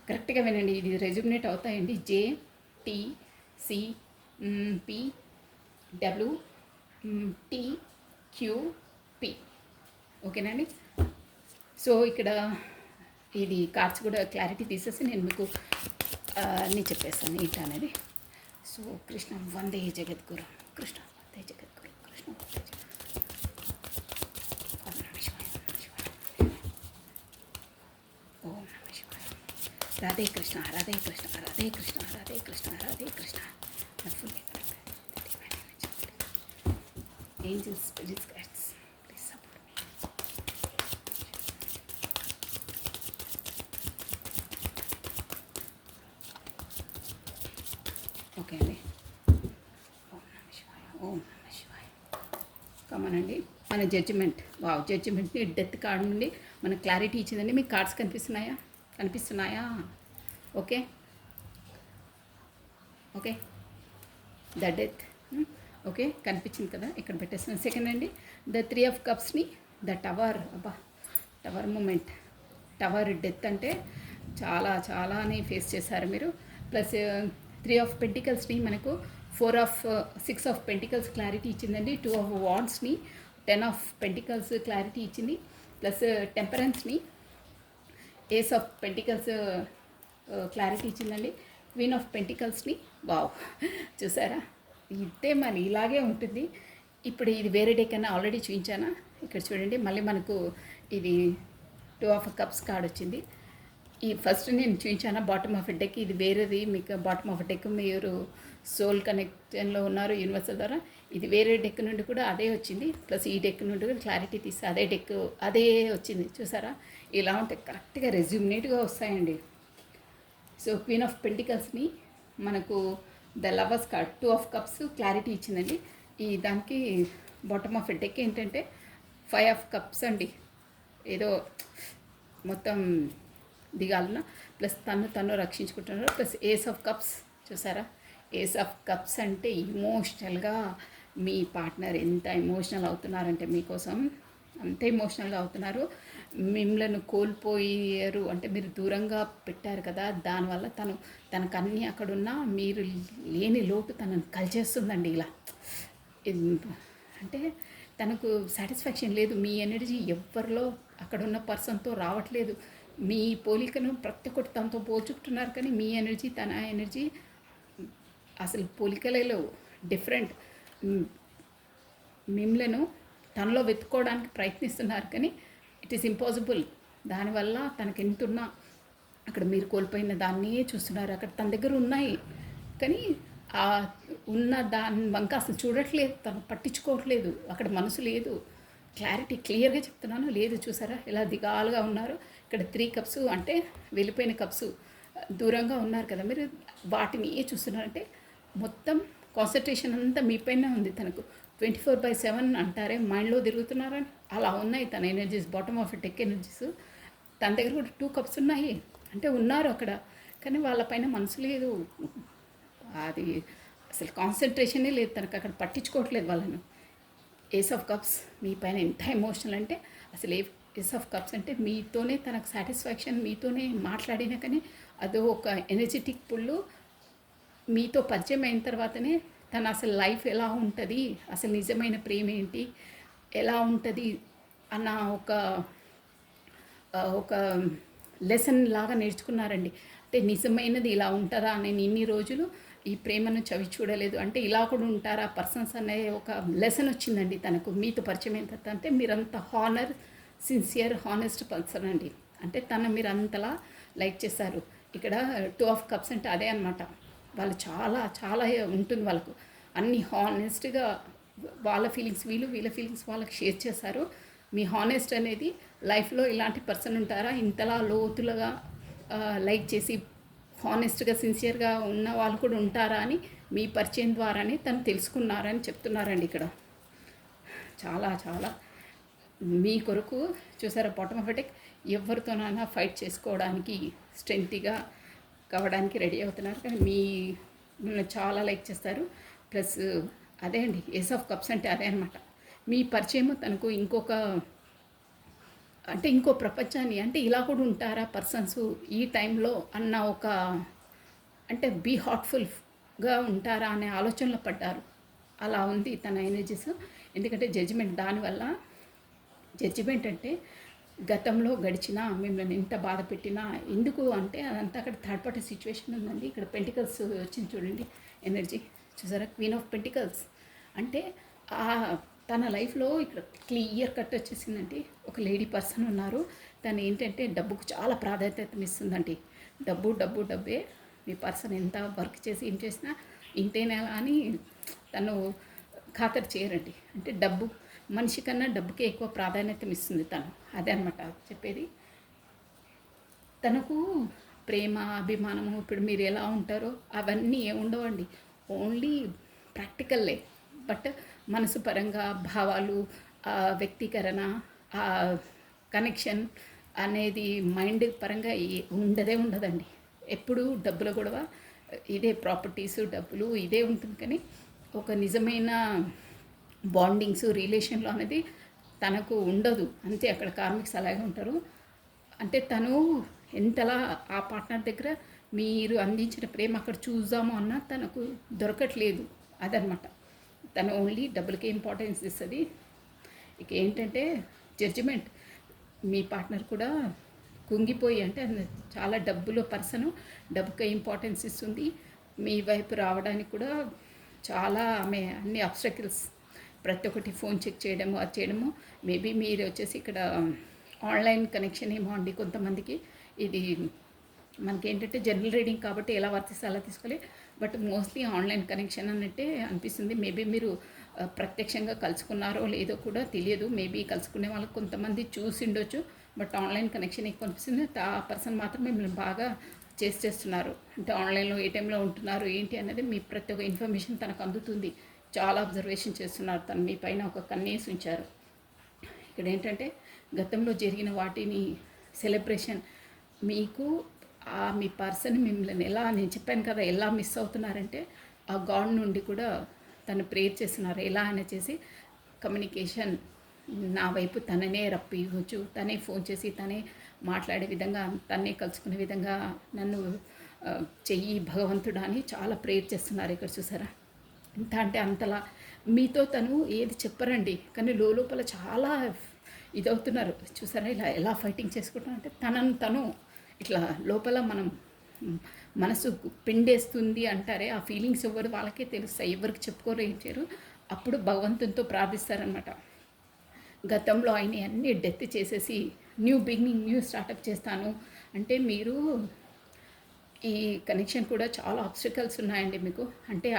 కరెక్ట్గా వినండి, ఇది రెజ్యూమినేట్ అవుతాయండి. JTCPWTQP ఓకేనండి. సో ఇక్కడ ఇది కార్డ్స్ కూడా క్లారిటీ తీసేసి నేను మీకు అన్నీ చెప్పేస్తాను ఏంటి అనేది. సో కృష్ణ వందే జగద్గురు, కృష్ణ వందే జగద్గురు, కృష్ణ వందే ఓం నమ శివాయ. Radhe Krishna, Radhe Krishna, Radhe Krishna, Radhe Krishna, Radhe Krishna. Angels, spirits, guides please support me. Okay అండి. ఓం నమ శివాయ, ఓం నమ శివాయ. కమనండి మన జడ్జిమెంట్. వావ్ జడ్జిమెంట్ని డెత్ కార్డ్ నుండి మనకు క్లారిటీ ఇచ్చిందండి. మీకు కార్డ్స్ కనిపిస్తున్నాయా? Okay okay the death okay కనిపించింది కదా, ఇక్కడ పెట్టేస్తున్నాను. సెకండ్ అండి ద 3 ఆఫ్ కప్స్ని, ద టవర్. అబ్బా టవర్ మూమెంట్, టవర్ డెత్ అంటే చాలానే ఫేస్ చేశారు మీరు. ప్లస్ 3 ఆఫ్ పెంటికల్స్ని మనకు 6 ఆఫ్ పెంటికల్స్ క్లారిటీ ఇచ్చిందండి. 2 ఆఫ్ వాండ్స్ని, 10 ఆఫ్ పెంటికల్స్ క్లారిటీ ఇచ్చింది. ప్లస్ టెంపరెన్స్ని, ఏస్ ఆఫ్ పెంటికల్స్ క్లారిటీ ఇచ్చిందండి. క్వీన్ ఆఫ్ పెంటికల్స్ని. వావ్ చూసారా, ఇదే మరి ఇలాగే ఉంటుంది. ఇప్పుడు ఇది వేరే డెక్ కన్నా ఆల్రెడీ చూపించానా, ఇక్కడ చూడండి. మళ్ళీ మనకు ఇది 2 ఆఫ్ కప్స్ కార్డ్ వచ్చింది. ఈ ఫస్ట్ నేను చూపించాను బాటమ్ ఆఫ్ డెక్, ఇది వేరేది. మీకు బాటమ్ ఆఫ్ డెక్ మీరు సోల్ కనెక్షన్లో ఉన్నారు యూనివర్సల్ ద్వారా. ఇది వేరే డెక్ నుండి కూడా అదే వచ్చింది. ప్లస్ ఈ డెక్ నుండి కూడా క్లారిటీ తీస్తే అదే డెక్ అదే వచ్చింది చూసారా. ఇలా ఉంటే కరెక్ట్గా రెజ్యూమినేట్గా వస్తాయండి. సో క్వీన్ ఆఫ్ పెంటికల్స్ని మనకు the lovers card 2 of cups clarity ఇచ్చిందండి. ఈ దానికి బాటమ్ ఆఫ్ డెక్ ఏంటంటే 5 ఆఫ్ కప్స్ అండి. ఏదో మొత్తం దిగాలన్న ప్లస్ తను రక్షించుకుంటున్నారు. ప్లస్ ఏస్ ఆఫ్ కప్స్ చూసారా, ఏస్ ఆఫ్ కప్స్ అంటే ఇమోషనల్గా మీ పార్ట్నర్ ఎంత ఎమోషనల్ అవుతున్నారంటే మీకోసం అంత ఎమోషనల్గా అవుతున్నారు. మిమ్మల్ని కోల్పోయారు అంటే మీరు దూరంగా పెట్టారు కదా, దానివల్ల తనకు అన్నీ అక్కడున్నా మీరు లేని లోటు తనను కలిచేస్తుందండి. ఇలా అంటే తనకు సాటిస్ఫాక్షన్ లేదు. మీ ఎనర్జీ ఎవరిలో అక్కడున్న పర్సన్తో రావట్లేదు. మీ పోలికను ప్రతి ఒక్కటి తనతో పోల్చుకుంటున్నారు, కానీ మీ ఎనర్జీ తన ఎనర్జీ అసలు పోలికలే లేవు, డిఫరెంట్. మిమ్మలను తనలో వెతుక్కోవడానికి ప్రయత్నిస్తున్నారు, కానీ ఇట్ ఈస్ ఇంపాసిబుల్. దానివల్ల తనకి ఎంతున్నా అక్కడ మీరు కోల్పోయిన దాన్నే చూస్తున్నారు. అక్కడ తన దగ్గర ఉన్నాయి, కానీ ఆ ఉన్న దాని వంక అసలు చూడట్లేదు, తను పట్టించుకోవట్లేదు. అక్కడ మనసు లేదు. క్లారిటీ క్లియర్గా చెప్తున్నాను, లేదు. చూసారా ఎలా దిగాలుగా ఉన్నారు. ఇక్కడ 3 కప్స్ అంటే వెళ్ళిపోయిన కప్స్, దూరంగా ఉన్నారు కదా మీరు, వాటిని చూస్తున్నారంటే మొత్తం కాన్సన్ట్రేషన్ అంతా మీపైనే ఉంది. తనకు 24/7 అంటారే మైండ్లో తిరుగుతున్నారని అలా ఉన్నాయి తన energies. Bottom of deck energies. తన దగ్గర కూడా 2 కప్స్ ఉన్నాయి, అంటే ఉన్నారు అక్కడ, కానీ వాళ్ళపైన మనసు లేదు. అది అసలు కాన్సన్ట్రేషనే లేదు తనకు, అక్కడ పట్టించుకోవట్లేదు వాళ్ళను. ఏస్ ఆఫ్ కప్స్ మీ పైన ఎంత ఎమోషనల్ అంటే అసలు ఏస్ ఆఫ్ కప్స్ అంటే మీతోనే తనకు సాటిస్ఫాక్షన్, మీతోనే మాట్లాడినా కానీ అదో ఒక ఎనర్జెటిక్ పుల్లు. మీతో పరిచయం అయిన తర్వాతనే తను అసలు లైఫ్ ఎలా ఉంటుంది, అసలు నిజమైన ప్రేమ ఏంటి, ఎలా ఉంటుంది అన్న ఒక లెసన్ లాగా నేర్చుకున్నారండి. అంటే నిజమైనది ఇలా ఉంటుందా, నేను ఇన్ని రోజులు ఈ ప్రేమను చవి చూడలేదు, అంటే ఇలా కూడా ఉంటారా పర్సన్స్ అనే ఒక లెసన్ వచ్చిందండి తనకు మీతో పరిచయం అయిన తర్వాత. అంటే మీరంత హానర్, సిన్సియర్, హానెస్ట్ పర్సన్ అండి. అంటే మీరు అంతలా లైక్ చేశారు. ఇక్కడ 2 ఆఫ్ కప్స్ అంటే అదే అనమాట. వాళ్ళు చాలా చాలా ఉంటుంది వాళ్ళకు, అన్ని హానెస్ట్గా వాళ్ళ ఫీలింగ్స్ వీళ్ళ ఫీలింగ్స్ వాళ్ళకి షేర్ చేశారు. మీ హానెస్ట్ అనేది లైఫ్లో ఇలాంటి పర్సన్ ఉంటారా, ఇంతలా లోతులుగా లైక్ చేసి హానెస్ట్గా సిన్సియర్గా ఉన్న వాళ్ళు కూడా ఉంటారా అని మీ పరిచయం ద్వారానే తను తెలుసుకున్నారని చెప్తున్నారండి ఇక్కడ. చాలా చాలా మీ కొరకు చూసారా బాటమ్ ఆఫ్ డెక్, ఎవరితోనైనా ఫైట్ చేసుకోవడానికి స్ట్రెంగ్త్గా కావడానికి రెడీ అవుతున్నారు, కానీ మిమ్మల్ని చాలా లైక్ చేస్తారు. ప్లస్ అదే అండి ఏస్ ఆఫ్ కప్స్ అంటే అదే అనమాట. మీ పరిచయం తనకు ఇంకో ప్రపంచాన్ని, అంటే ఇలా కూడా ఉంటారా పర్సన్స్ ఈ టైంలో అన్న ఒక, అంటే బీ హార్ట్ఫుల్గా ఉంటారా అనే ఆలోచనలో పడ్డారు. అలా ఉంది తన ఎనర్జీస్. ఎందుకంటే జడ్జిమెంట్, దానివల్ల జడ్జిమెంట్ అంటే గతంలో గడిచినా మిమ్మల్ని ఎంత బాధ పెట్టినా ఎందుకు అంటే అదంతా అక్కడ థర్డ్ పార్టీ సిచ్యువేషన్ ఉందండి. ఇక్కడ పెంటికల్స్ వచ్చింది చూడండి ఎనర్జీ, చూసారా క్వీన్ ఆఫ్ పెంటికల్స్. అంటే తన లైఫ్లో ఇక్కడ క్లియర్ కట్ వచ్చేసిందండి. ఒక లేడీ పర్సన్ ఉన్నారు, తను ఏంటంటే డబ్బుకు చాలా ప్రాధాన్యత ఇస్తుందండి. డబ్బే. మీ పర్సన్ ఎంత వర్క్ చేసి ఏం చేసినా ఇంతేనా అని తను ఖాతరు చేయరండి. అంటే మనిషి కన్నా డబ్బుకే ఎక్కువ ప్రాధాన్యత ఇస్తుంది తను. అదే అనమాట చెప్పేది. తనకు ప్రేమ, అభిమానము, ఇప్పుడు మీరు ఎలా ఉంటారో అవన్నీ ఏముండవండి, ఓన్లీ ప్రాక్టికల్లే. బట్ మనసు పరంగా భావాలు, వ్యక్తీకరణ, కనెక్షన్ అనేది మైండ్ పరంగా ఉండదండి. ఎప్పుడు డబ్బుల గొడవ ఇదే, ప్రాపర్టీస్, డబ్బులు ఇదే ఉంటుంది, కానీ ఒక నిజమైన బాండింగ్స్, రిలేషన్లో అనేది తనకు ఉండదు. అంతే, అక్కడ కార్మిక్స్ అలాగే ఉంటారు. అంటే తను ఎంతలా ఆ పార్ట్నర్ దగ్గర మీరు అందించిన ప్రేమ అక్కడ చూద్దాము అన్నా తనకు దొరకట్లేదు. అదనమాట. తను ఓన్లీ డబ్బులకే ఇంపార్టెన్స్ ఇస్తుంది. ఇక ఏంటంటే జడ్జిమెంట్, మీ పార్ట్నర్ కూడా కుంగిపోయి, అంటే చాలా డబ్బులో పర్సను డబ్బుకే ఇంపార్టెన్స్ ఇస్తుంది. మీ వైపు రావడానికి కూడా చాలా ఆమె అన్ని అబ్స్టకిల్స్, ప్రతి ఒక్కటి ఫోన్ చెక్ చేయడము, అది చేయడము. మేబీ మీరు వచ్చేసి ఇక్కడ ఆన్లైన్ కనెక్షన్ ఏమో అండి కొంతమందికి. ఇది మనకేంటంటే జనరల్ రీడింగ్ కాబట్టి ఎలా వర్తిస్తే అలా తీసుకోవాలి, బట్ మోస్ట్లీ ఆన్లైన్ కనెక్షన్ అన్నట్టే అనిపిస్తుంది. మేబీ మీరు ప్రత్యక్షంగా కలుసుకున్నారో లేదో కూడా తెలియదు. మేబీ కలుసుకునే వాళ్ళకి కొంతమంది చూసి ఉండొచ్చు, బట్ ఆన్లైన్ కనెక్షన్ ఎక్కువ అనిపిస్తుంది. ఆ పర్సన్ మాత్రం మిమ్మల్ని బాగా చేస్తున్నారు. అంటే ఆన్లైన్లో ఏ టైంలో ఉంటున్నారు ఏంటి అనేది మీ ప్రతి ఒక్క ఇన్ఫర్మేషన్ తనకు అందుతుంది. చాలా అబ్జర్వేషన్ చేస్తున్నారు. తను మీ పైన ఒక కన్నేసి ఉంచారు. ఇక్కడ ఏంటంటే గతంలో జరిగిన వాటిని సెలబ్రేషన్ మీకు మీ పర్సన్ మిమ్మల్ని ఎలా, నేను చెప్పాను కదా ఎలా మిస్ అవుతున్నారంటే ఆ గాడ్ నుండి కూడా తను ప్రేయర్ చేస్తున్నారు. ఎలా అని చేసి కమ్యూనికేషన్ నా వైపు తననే రప్పివచ్చు, తనే ఫోన్ చేసి తనే మాట్లాడే విధంగా, తన్నే కలుసుకునే విధంగా నన్ను చెయ్యి భగవంతుడా అని చాలా ప్రేయర్ చేస్తున్నారు. ఇక్కడ చూసారా ఎంత అంటే అంతలా మీతో తను ఏది చెప్పరండి, కానీ లోపల చాలా ఇదవుతున్నారు. చూసారా ఇలా ఎలా ఫైటింగ్ చేసుకుంటున్నా అంటే తనను తను ఇట్లా లోపల మనం మనసు పిండేస్తుంది అంటారే, ఆ ఫీలింగ్స్ ఎవరు వాళ్ళకే తెలుస్తాయి, ఎవరికి చెప్పుకోలేరు. అప్పుడు భగవంతునితో ప్రార్థిస్తారనమాట. గతంలో ఆయన అన్నీ డెత్ చేసేసి న్యూ బిగినింగ్, న్యూ స్టార్టప్ చేస్తాను అంటే మీరు ఈ కనెక్షన్ కూడా చాలా ఆబ్స్టికల్స్ ఉన్నాయండి మీకు. అంటే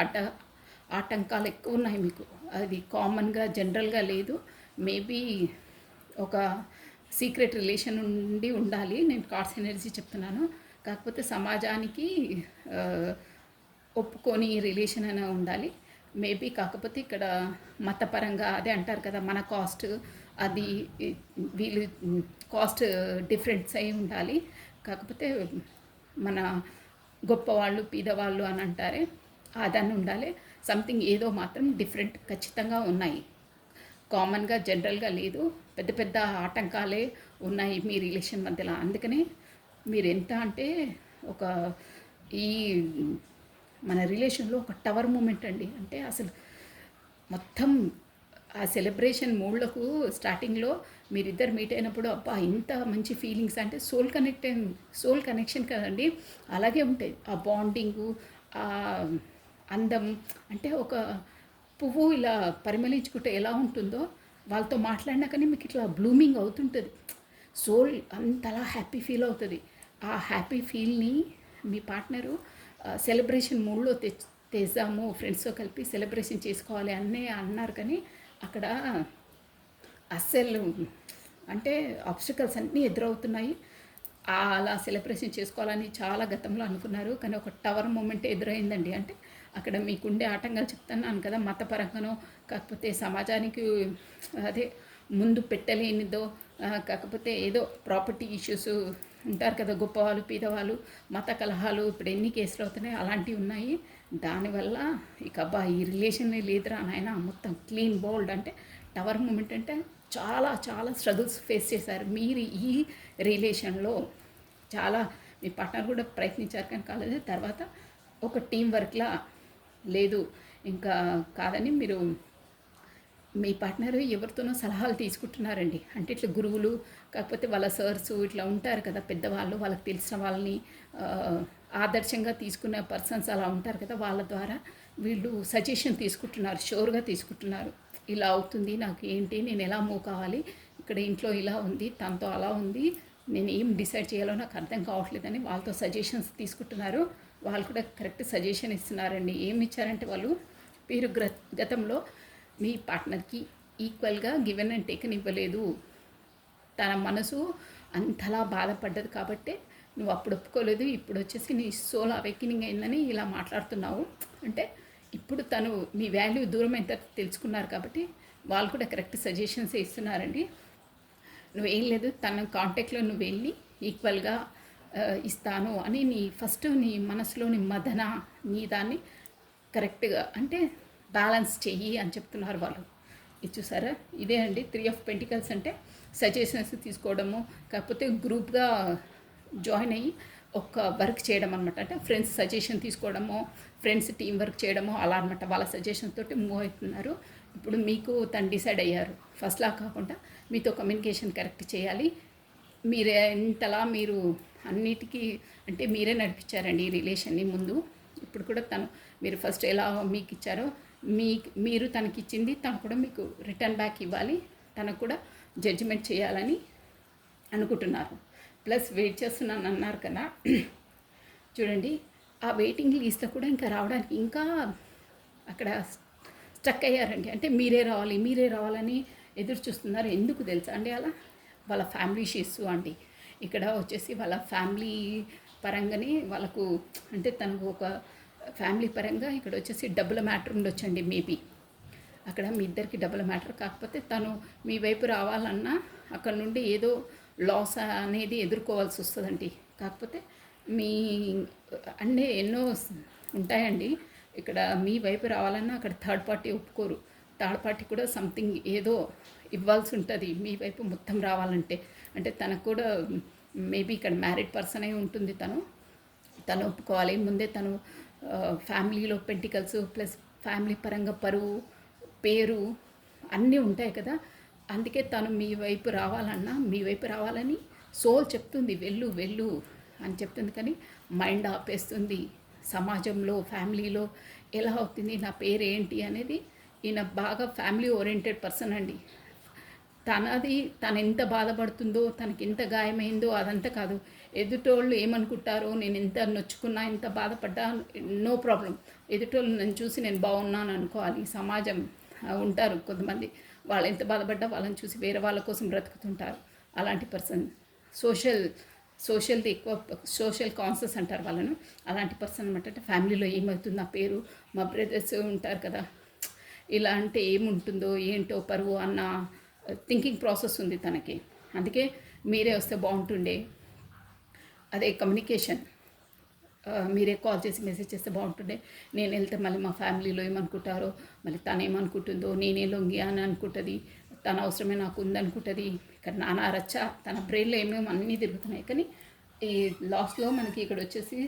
ఆటంకాలు ఎక్కువ ఉన్నాయి మీకు. అది కామన్గా జనరల్గా లేదు. మేబీ ఒక సీక్రెట్ రిలేషన్ ఉండి ఉండాలి. నేను కార్డ్స్ ఎనర్జీ చెప్తున్నాను. కాకపోతే సమాజానికి ఒప్పుకొని రిలేషన్ అయినా ఉండాలి మేబీ. కాకపోతే ఇక్కడ మతపరంగా అదే అంటారు కదా, మన కాస్ట్ అది వీళ్ళు కాస్ట్ డిఫరెన్స్ అయి ఉండాలి. కాకపోతే మన గొప్పవాళ్ళు పీదవాళ్ళు అని అంటారే అదని ఉండాలి. సంథింగ్ ఏదో మాత్రం డిఫరెంట్ ఖచ్చితంగా ఉన్నాయి. కామన్గా జనరల్గా లేదు. పెద్ద పెద్ద ఆటంకాలే ఉన్నాయి మీ రిలేషన్ మధ్యలో. అందుకనే మీరు ఎంత అంటే ఒక ఈ మన రిలేషన్లో ఒక టవర్ మూమెంట్ అండి. అంటే అసలు మొత్తం ఆ సెలబ్రేషన్ మూడ్లకు స్టార్టింగ్లో మీరిద్దరు మీట్ అయినప్పుడు అబ్బా ఇంత మంచి ఫీలింగ్స్ అంటే సోల్ కనెక్షన్ కదండి, అలాగే ఉంటాయి. ఆ బాండింగు, ఆ అందం అంటే ఒక పువ్వు ఇలా పరిమళించుకుంటే ఎలా ఉంటుందో వాళ్ళతో మాట్లాడినా కానీ మీకు ఇట్లా బ్లూమింగ్ అవుతుంటుంది. సోల్ అంతలా హ్యాపీ ఫీల్ అవుతుంది. ఆ హ్యాపీ ఫీల్ని మీ పార్ట్నరు సెలబ్రేషన్ మూడ్లో తెద్దాము, ఫ్రెండ్స్తో కలిపి సెలబ్రేషన్ చేసుకోవాలి అన్నారు. కానీ అక్కడ అస్సలు అంటే ఆబ్స్టికల్స్ అన్నీ ఎదురవుతున్నాయి. అలా సెలబ్రేషన్ చేసుకోవాలని చాలా గతంలో అనుకున్నారు, కానీ ఒక టవర్ మూమెంట్ ఎదురైందండి. అంటే అక్కడ మీకుండే ఆటంకాలు చెప్తున్నాను కదా, మతపరంగానో కాకపోతే సమాజానికి అదే ముందు పెట్టలేనిదో, కాకపోతే ఏదో ప్రాపర్టీ ఇష్యూస్ ఉంటారు కదా, గొప్పవాళ్ళు పీదవాళ్ళు, మత కలహాలు ఇప్పుడు ఎన్ని కేసులు అవుతున్నాయి అలాంటివి ఉన్నాయి. దానివల్ల ఇక అబ్బా ఈ రిలేషన్ లేదురా నాయన మొత్తం క్లీన్ బౌల్డ్. అంటే టవర్ మూమెంట్ అంటే చాలా చాలా స్ట్రగుల్స్ ఫేస్ చేశారు మీరు ఈ రిలేషన్లో. చాలా మీ పార్ట్నర్ కూడా ప్రయత్నించారు కానీ కాలేదు. తర్వాత ఒక టీం వర్క్లా లేదు ఇంకా కాదని మీరు మీ పార్ట్నర్ ఎవరితోనో సలహాలు తీసుకుంటున్నారండి. అంటే ఇట్లా గురువులు కాకపోతే వాళ్ళ సర్స్ ఇట్లా ఉంటారు కదా పెద్దవాళ్ళు, వాళ్ళకి తెలిసిన వాళ్ళని ఆదర్శంగా తీసుకున్న పర్సన్స్ అలా ఉంటారు కదా, వాళ్ళ ద్వారా వీళ్ళు సజెషన్ తీసుకుంటున్నారు, షోర్గా తీసుకుంటున్నారు. ఇలా అవుతుంది నాకు ఏంటి, నేను ఎలా మూవ్ కావాలి, ఇక్కడ ఇంట్లో ఇలా ఉంది, తనతో అలా ఉంది, నేను ఏం డిసైడ్ చేయాలో నాకు అర్థం కావట్లేదని వాళ్ళతో సజెషన్స్ తీసుకుంటున్నారు. వాళ్ళు కూడా కరెక్ట్ సజెషన్ ఇస్తున్నారండి. ఏమి ఇచ్చారంటే వాళ్ళు మీరు గతంలో మీ పార్ట్నర్కి ఈక్వల్గా గివెన్ అండ్ టేకన్ ఇవ్వలేదు. తన మనసు అంతలా బాధపడ్డది కాబట్టి నువ్వు అప్పుడు ఒప్పుకోలేదు, ఇప్పుడు వచ్చేసి నీ సోల్ అవేకినింగ్ అయిందని ఇలా మాట్లాడుతున్నావు. అంటే ఇప్పుడు తను మీ వాల్యూ దూరం ఎంత తెలుసుకున్నారు కాబట్టి వాళ్ళు కూడా కరెక్ట్ సజెషన్స్ ఇస్తున్నారండి. నువ్వేం లేదు, తన కాంటాక్ట్లో నువ్వు వెళ్ళి ఈక్వల్గా ఇస్తాను అని ఫస్ట్ నీ మనసులోని మదన నీ దాన్ని కరెక్ట్గా అంటే బ్యాలెన్స్ చెయ్యి అని చెప్తున్నారు వాళ్ళు. ఇది చూసారా, ఇదే అండి 3 ఆఫ్ పెంటికల్స్ అంటే సజెషన్స్ తీసుకోవడము, కాకపోతే గ్రూప్గా జాయిన్ అయ్యి ఒక వర్క్ చేయడం అనమాట. అంటే ఫ్రెండ్స్ సజెషన్ తీసుకోవడము, ఫ్రెండ్స్ టీం వర్క్ చేయడము అలా అనమాట. వాళ్ళ సజెషన్ తోటి మూవ్ అవుతున్నారు. ఇప్పుడు మీకు తను డిసైడ్ అయ్యారు ఫస్ట్లా కాకుండా మీతో కమ్యూనికేషన్ కరెక్ట్ చేయాలి. మీరే ఇంతలా మీరు అన్నిటికీ అంటే మీరే నడిపించారండి ఈ రిలేషన్ని ముందు. ఇప్పుడు కూడా తను మీరు ఫస్ట్ ఎలా మీకు ఇచ్చారో మీరు తనకి ఇచ్చింది తను కూడా మీకు రిటర్న్ బ్యాక్ ఇవ్వాలి. తనకు కూడా జడ్జిమెంట్ చేయాలని అనుకుంటున్నారు. ప్లస్ వెయిట్ చేస్తున్నాను అన్నారు కదా, చూడండి ఆ వెయిటింగ్ లిస్ట్లో కూడా ఇంకా రావడానికి ఇంకా అక్కడ స్టక్ అయ్యారండి. అంటే మీరే రావాలి మీరే రావాలని ఎదురు చూస్తున్నారు. ఎందుకు తెలుసా అండి అలా? వాళ్ళ ఫ్యామిలీ ఇష్యూ అండి. ఇక్కడ వచ్చేసి వాళ్ళ ఫ్యామిలీ పరంగానే వాళ్ళకు అంటే తనకు ఒక ఫ్యామిలీ పరంగా ఇక్కడ వచ్చేసి డబ్బుల మ్యాటర్ ఉండొచ్చండి మేబీ. అక్కడ మీ ఇద్దరికి డబ్బుల మ్యాటర్. కాకపోతే తను మీ వైపు రావాలన్నా అక్కడ నుండి ఏదో లాస్ అనేది ఎదుర్కోవాల్సి వస్తుందండి. కాకపోతే మీ అన్నీ ఎన్నో ఉంటాయండి. ఇక్కడ మీ వైపు రావాలన్నా అక్కడ థర్డ్ పార్టీ ఒప్పుకోరు. థర్డ్ పార్టీ కూడా సంథింగ్ ఏదో ఇవ్వాల్సి ఉంటుంది మీ వైపు మొత్తం రావాలంటే. అంటే తనకు కూడా మేబీ ఇక్కడ మ్యారీడ్ పర్సన్ అయి ఉంటుంది. తను ఒప్పుకోవాలి ముందే. తను ఫ్యామిలీలో పెంటికల్స్ ప్లస్ ఫ్యామిలీ పరంగా పరువు పేరు అన్నీ ఉంటాయి కదా. అందుకే తను మీ వైపు రావాలన్నా మీ వైపు రావాలని సోల్ చెప్తుంది, వెళ్ళు వెళ్ళు అని చెప్తుంది. కానీ మైండ్ ఆపేస్తుంది. సమాజంలో ఫ్యామిలీలో ఎలా అవుతుంది, నా పేరు ఏంటి అనేది. ఈయన బాగా ఫ్యామిలీ ఓరియంటెడ్ పర్సన్ అండి. తను ఎంత బాధపడుతుందో, తనకి ఎంత గాయమైందో అదంతా కాదు. ఎదుటోళ్ళు ఏమనుకుంటారో, నేను ఎంత నొచ్చుకున్నా ఎంత బాధపడ్డా నో ప్రాబ్లం. ఎదుటోళ్ళు నన్ను చూసి నేను బాగున్నాను అనుకోవాలి. సమాజం ఉంటారు కొంతమంది, వాళ్ళు ఎంత బాధపడ్డా వాళ్ళని చూసి వేరే వాళ్ళ కోసం బ్రతుకుతుంటారు. అలాంటి పర్సన్ సోషల్ది ఎక్కువ సోషల్ కాన్షియస్ అంటారు వాళ్ళను. అలాంటి పర్సన్ అనమాట. అంటే ఫ్యామిలీలో ఏమవుతుంది, నా పేరు, మా బ్రదర్స్ ఉంటారు కదా, ఇలా అంటే ఏముంటుందో ఏంటో పరువు అన్న థింకింగ్ ప్రాసెస్ ఉంది తనకి. అందుకే మీరే వస్తే బాగుంటుండే. అదే కమ్యూనికేషన్, మీరే కాల్ చేసి మెసేజ్ చేస్తే బాగుంటుండే. నేను వెళ్తే మళ్ళీ మా ఫ్యామిలీలో ఏమనుకుంటారో, మళ్ళీ తను ఏమనుకుంటుందో, నేనే లొంగి అని అనుకుంటుంది, తన అవసరమే నాకు ఉందనుకుంటుంది. ఇక్కడ నానా రచ్చ, తన బ్రెయిన్లో ఏమేమో అన్నీ తిరుగుతున్నాయి. కానీ ఈ లాస్ట్లో మనకి ఇక్కడ వచ్చేసి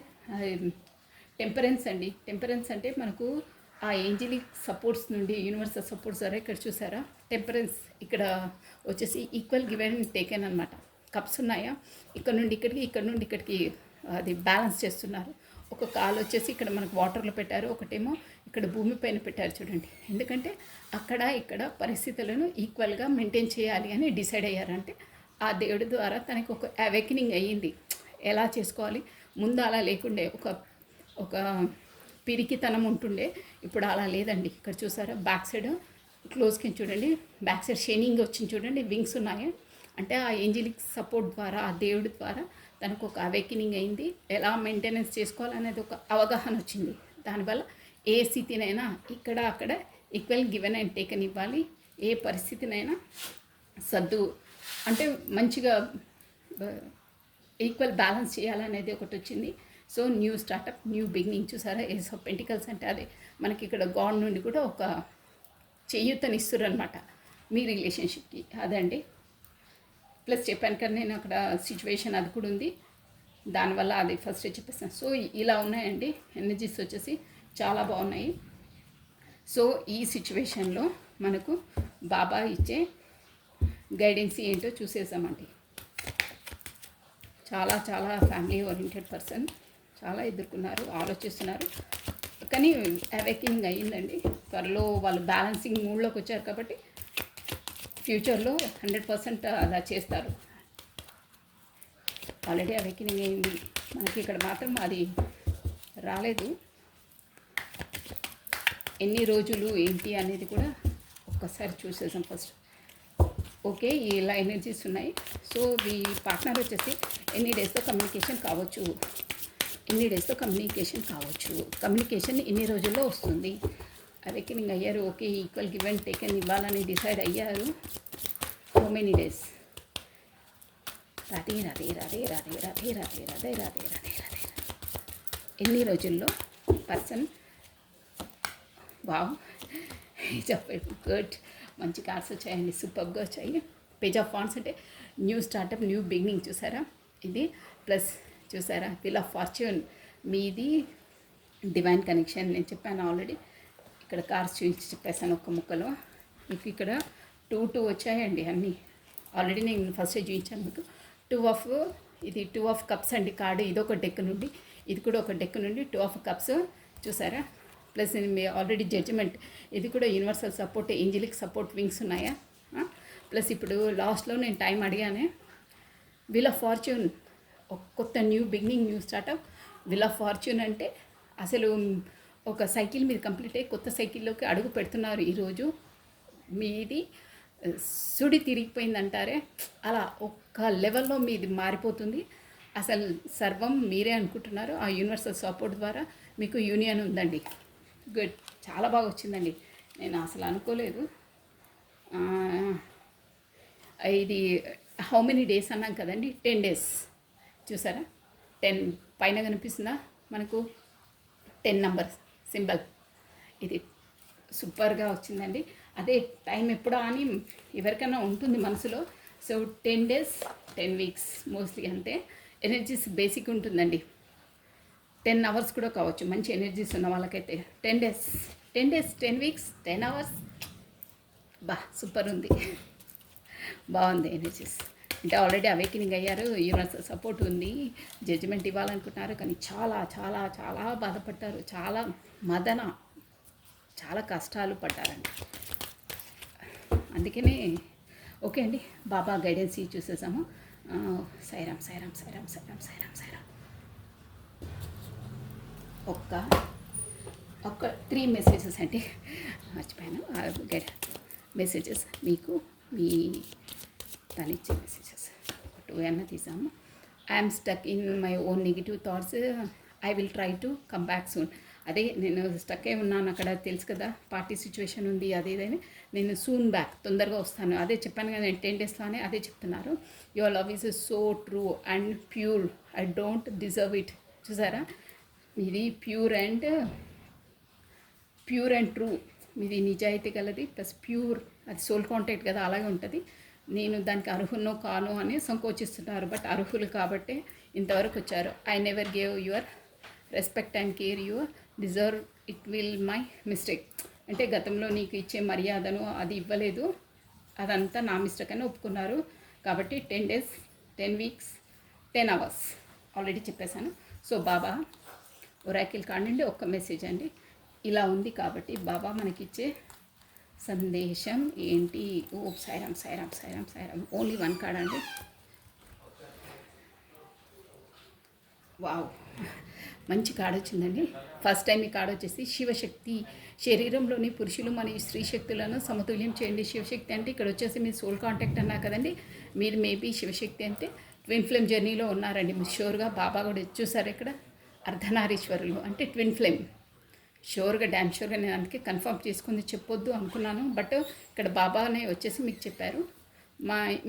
టెంపరెన్స్ అండి. టెంపరెన్స్ అంటే మనకు ఆ ఏంజలిక్ సపోర్ట్స్ నుండి యూనివర్సల్ సపోర్ట్స్ ద్వారా ఇక్కడ చూసారా టెంపరెన్స్. ఇక్కడ వచ్చేసి ఈక్వల్ గివ్ అండ్ టేకెన్ అనమాట. కప్స్ ఉన్నాయా, ఇక్కడ నుండి ఇక్కడికి, ఇక్కడ నుండి ఇక్కడికి అది బ్యాలెన్స్ చేస్తున్నారు. ఒక కాలు వచ్చేసి ఇక్కడ మనకు వాటర్లో పెట్టారు, ఒకటేమో ఇక్కడ భూమిపైన పెట్టారు చూడండి. ఎందుకంటే అక్కడ ఇక్కడ పరిస్థితులను ఈక్వల్గా మెయింటైన్ చేయాలి అని డిసైడ్ అయ్యారంటే ఆ దేవుడి ద్వారా తనకి ఒక అవేకనింగ్ అయ్యింది. ఎలా చేసుకోవాలి, ముందు అలా లేకుండే ఒక పిరికితనం ఉంటుండే, ఇప్పుడు అలా లేదండి. ఇక్కడ చూసారా బ్యాక్ సైడ్ క్లోజ్కి చూడండి, బ్యాక్ సైడ్ షైనింగ్ వచ్చింది చూడండి, వింగ్స్ ఉన్నాయి. అంటే ఆ ఏంజలిక్ సపోర్ట్ ద్వారా, ఆ దేవుడి ద్వారా తనకు ఒక అవేకనింగ్ అయింది. ఎలా మెయింటెనెన్స్ చేసుకోవాలనేది ఒక అవగాహన వచ్చింది. దానివల్ల ఏ స్థితినైనా ఇక్కడ అక్కడ ఈక్వల్ గివెన్ అండ్ టేకన్ ఇవ్వాలి. ఏ పరిస్థితినైనా అంటే మంచిగా ఈక్వల్ బ్యాలెన్స్ చేయాలనేది ఒకటి వచ్చింది. So new startup, new beginning. చూసారా ఏస్ ఆఫ్ పెంటికల్స్ అంటే అదే మనకి ఇక్కడ గాడ్ నుండి కూడా ఒక చేయూతనిస్తారు అనమాట మీ రిలేషన్షిప్కి. అదండి. ప్లస్ చెప్పాను కదా నేను అక్కడ సిచ్యువేషన్ అది కూడా ఉంది, దానివల్ల అది ఫస్ట్ చెప్పేస్తాను. సో ఇలా ఉన్నాయండి ఎనర్జీస్ వచ్చేసి చాలా బాగున్నాయి. సో ఈ సిచ్యువేషన్లో మనకు బాబా ఇచ్చే గైడెన్స్ ఏంటో చూసేసామండి. చాలా చాలా ఫ్యామిలీ ఓరియంటెడ్ పర్సన్, చాలా ఎదుర్కొన్నారు, ఆలోచిస్తున్నారు. కానీ అవేకింగ్ అయ్యిందండి. త్వరలో వాళ్ళు బ్యాలెన్సింగ్ మూడ్లోకి వచ్చారు కాబట్టి ఫ్యూచర్లో 100% అలా చేస్తారు. ఆల్రెడీ అవేకింగ్ అయింది. మనకి ఇక్కడ మాత్రం అది రాలేదు. ఎన్ని రోజులు ఏంటి అనేది కూడా ఒక్కసారి చూసేసాం ఫస్ట్. ఓకే, ఇలా ఎనర్జీస్ ఉన్నాయి. సో ఈ పార్ట్నర్ వచ్చేసి ఎన్ని డేస్తో కమ్యూనికేషన్ కావచ్చు, కమ్యూనికేషన్ ఎన్ని రోజుల్లో వస్తుంది. అవేకనింగ్ అయ్యారు. Okay, equal give and taken ఇవ్వాలని డిసైడ్ అయ్యారు. How many days? Radhe Radhe Radhe Radhe Radhe Radhe Radhe Radhe Radhe Radhe. ఎన్ని రోజుల్లో పర్సన్ వావ్ చెప్పండి. గుడ్, మంచి కార్డ్స్ వచ్చాయండి, సూపర్గా వచ్చాయి. పేజ్ ఆఫ్ వాండ్స్ అంటే న్యూ స్టార్టప్, న్యూ బిగినింగ్ చూసారా ఇది. ప్లస్ చూసారా వీల్ ఆఫ్ ఫార్చ్యూన్, మీది డివైన్ కనెక్షన్. నేను చెప్పాను ఆల్రెడీ, ఇక్కడ కార్డ్స్ చూపించి చెప్పేసాను ఒక్క ముక్కలో. మీకు ఇక్కడ 2 వచ్చాయండి అన్నీ. ఆల్రెడీ నేను ఫస్ట్ చూపించాను మీకు. 2 ఆఫ్ కప్స్ అండి కార్డు. ఇదొక డెక్ నుండి, ఇది కూడా ఒక డెక్ నుండి 2 ఆఫ్ కప్స్ చూసారా. ప్లస్ మీ ఆల్రెడీ జడ్జిమెంట్, ఇది కూడా universal support, angelic support wings ఉన్నాయా. ప్లస్ ఇప్పుడు లాస్ట్లో నేను టైం అడిగానే, వీల్ ఆఫ్ ఫార్చ్యూన్, ఒక కొత్త new beginning, new startup. Wheel of fortune అంటే అసలు ఒక సైకిల్ మీద కంప్లీట్ అయ్యి కొత్త సైకిల్లోకి అడుగు పెడుతున్నారు ఈరోజు. మీది సుడి తిరిగిపోయిందంటారే, అలా ఒక్క లెవెల్లో మీది మారిపోతుంది. అసలు సర్వం మీరే అనుకుంటున్నారు. ఆ యూనివర్సల్ సపోర్ట్ ద్వారా మీకు యూనియన్ ఉందండి. గుడ్, చాలా బాగా వచ్చిందండి. నేను అసలు అనుకోలేదు. ఇది హౌ మెనీ డేస్ అన్నాం కదండి, 10 డేస్. చూసారా, 10 పైన కనిపిస్తుందా మనకు, 10 నంబర్ సింబల్. ఇది సూపర్గా వచ్చిందండి. అదే టైం ఎప్పుడా అని ఎవరికైనా ఉంటుంది మనసులో. సో 10 డేస్ 10 వీక్స్ మోస్ట్లీ, అంటే ఎనర్జీస్ బేసిక్ ఉంటుందండి. 10 అవర్స్ కూడా కావచ్చు మంచి ఎనర్జీస్ ఉన్న వాళ్ళకైతే. 10 డేస్ 10 వీక్స్ 10 అవర్స్, బా సూపర్ ఉంది, బాగుంది ఎనర్జీస్. అంటే ఆల్రెడీ అవేకినింగ్ అయ్యారు, యూనివర్సల్ సపోర్ట్ ఉంది, జడ్జిమెంట్ ఇవ్వాలనుకుంటున్నారు, కానీ చాలా చాలా చాలా బాధపడ్డారు, చాలా మదన, చాలా కష్టాలు పడ్డారండి. అందుకనే ఓకే అండి, బాబా గైడెన్స్ చూసేసాము. సాయిరామ్ సాయిరామ్ సాయిరామ్ సాయిరామ్ సాయిరామ్ సాయిరామ్. ఒక్క 3 మెసేజెస్ అండి, మర్చిపోయాను. గైడ్ మెసేజెస్ మీకు మీ తను ఇచ్చే మెసేజెస్ 2 అన్న తీసాము. I'm stuck in my own negative thoughts, I will try to come back soon. అదే నేను స్టక్ అయి ఉన్నాను అక్కడ, తెలుసు కదా, పార్టీ సిచ్యువేషన్ ఉంది, అదేదని నేను సూన్ బ్యాక్, తొందరగా వస్తాను. అదే చెప్పాను కదా, నేను 10 డేస్లోనే అదే చెప్తున్నారు. Your love is so true and pure, I don't deserve it. చూసారా, ఇది ప్యూర్ అండ్ ట్రూ, మీది నిజాయితీ గలది ప్లస్ ప్యూర్, అది సోల్ కాంటాక్ట్ కదా, అలాగే ఉంటుంది. నేను దానికి అర్హునో కాను అని సంకోచిస్తున్నారు, బట్ అర్హులు కాబట్టే ఇంతవరకు వచ్చారు. I never gave your respect and care, your deserve it will my mistake. అంటే గతంలో నీకు ఇచ్చే మర్యాదను అది ఇవ్వలేదు, అదంతా నా మిస్టేక్ అని ఒప్పుకున్నారు. కాబట్టి 10 డేస్ 10 వీక్స్ 10 అవర్స్ ఆల్రెడీ చెప్పేశాను. సో బాబా ఒరాకిల్ కార్డ్ నుండి ఒక్క మెసేజ్ అండి, ఇలా ఉంది. కాబట్టి బాబా మనకిచ్చే సందేశం ఏంటి? ఓ సాయిరామ్ సాయిరామ్ సాయిరామ్ సాయిరామ్. ఓన్లీ 1 కార్డ్ అండి. వావ్, మంచి కార్డ్ వచ్చిందండి. ఫస్ట్ టైం ఈ కార్డ్ వచ్చేసి శివశక్తి. శరీరంలోని పురుషులు మరియు స్త్రీ శక్తులను సమతుల్యం చేయండి. శివశక్తి అంటే ఇక్కడ వచ్చేసి మీరు సోల్ కాంటాక్ట్ అన్నా కదండి, మీరు మేబీ శివశక్తి అంటే ట్విన్ ఫ్లేమ్ జర్నీలో ఉన్నారండి మీరు షూర్గా. బాబా కూడా చూసారు ఇక్కడ, అర్ధనారీశ్వరులు అంటే ట్విన్ ఫ్లేమ్. షూర్గా, డ్యామ్ షూర్గా, నేను అందుకే కన్ఫర్మ్ చేసుకుంది చెప్పొద్దు అనుకున్నాను, బట్ ఇక్కడ బాబానే వచ్చేసి మీకు చెప్పారు.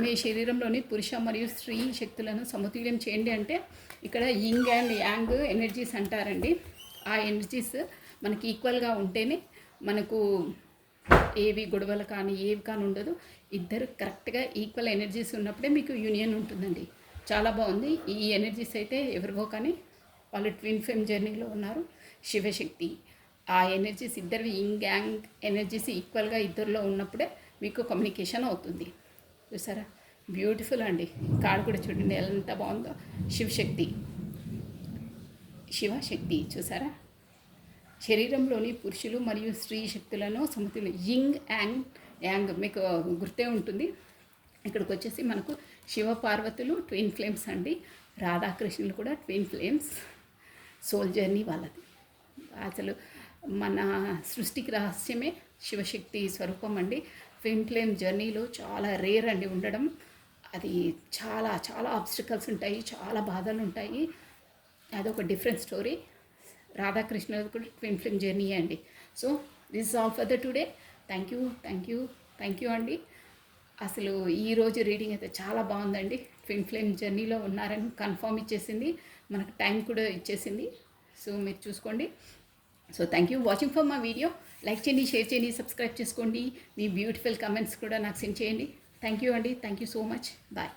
మీ శరీరంలోని పురుష మరియు స్త్రీ శక్తులను సమతుల్యం చేయండి అంటే ఇక్కడ యింగ్ అండ్ యాంగ్ ఎనర్జీస్ అంటారండి. ఆ ఎనర్జీస్ మనకి ఈక్వల్గా ఉంటేనే మనకు ఏవి గొడవలు కానీ ఏవి కానీ ఉండదు. ఇద్దరు కరెక్ట్గా ఈక్వల్ ఎనర్జీస్ ఉన్నప్పుడే మీకు యూనియన్ ఉంటుందండి. చాలా బాగుంది. ఈ ఎనర్జీస్ అయితే ఎవరివో కానీ వాళ్ళు ట్విన్ ఫేమ్ జర్నీలో ఉన్నారు. శివశక్తి, ఆ ఎనర్జీస్ ఇద్దరు యింగ్ యాంగ్ ఎనర్జీస్ ఈక్వల్గా ఇద్దరిలో ఉన్నప్పుడే మీకు కమ్యూనికేషన్ అవుతుంది. చూసారా, బ్యూటిఫుల్ అండి. కార్డు కూడా చూడండి ఎంత బాగుందో. శివశక్తి, శివశక్తి చూసారా, శరీరంలోని పురుషులు మరియు స్త్రీ శక్తులను సమతుల్యం, యింగ్ యాంగ్ యాంగ్ మీకు గుర్తే ఉంటుంది. ఇక్కడికి వచ్చేసి మనకు శివ పార్వతులు ట్విన్ ఫ్లేమ్స్ అండి, రాధాకృష్ణులు కూడా ట్విన్ ఫ్లేమ్స్. సోల్ జర్నీ వాళ్ళది. అసలు మన సృష్టికి రహస్యమే శివశక్తి స్వరూపం అండి. ట్విన్ ఫ్లేమ్ జర్నీలో చాలా రేర్ అండి ఉండడం. అది చాలా చాలా ఆబ్స్టికల్స్ ఉంటాయి, చాలా బాధలు ఉంటాయి. అదొక డిఫరెంట్ స్టోరీ. రాధాకృష్ణుడు కూడా ట్విన్ ఫ్లేమ్ జర్నీ అండి. So this is all for the today. Thank you అండి. అసలు ఈరోజు రీడింగ్ అయితే చాలా బాగుందండి. ట్విన్ ఫ్లేమ్ జర్నీలో ఉన్నారని కన్ఫర్మ్ ఇచ్చేసింది, మనకు టైం కూడా ఇచ్చేసింది. సో మీరు చూసుకోండి. So thank you watching for my video. Like చేయండి, షేర్ చేయండి, సబ్స్క్రైబ్ చేసుకోండి. మీ బ్యూటిఫుల్ కమెంట్స్ కూడా నాకు సెండ్ చేయండి. థ్యాంక్ యూ అండి. Thank you so much. Bye.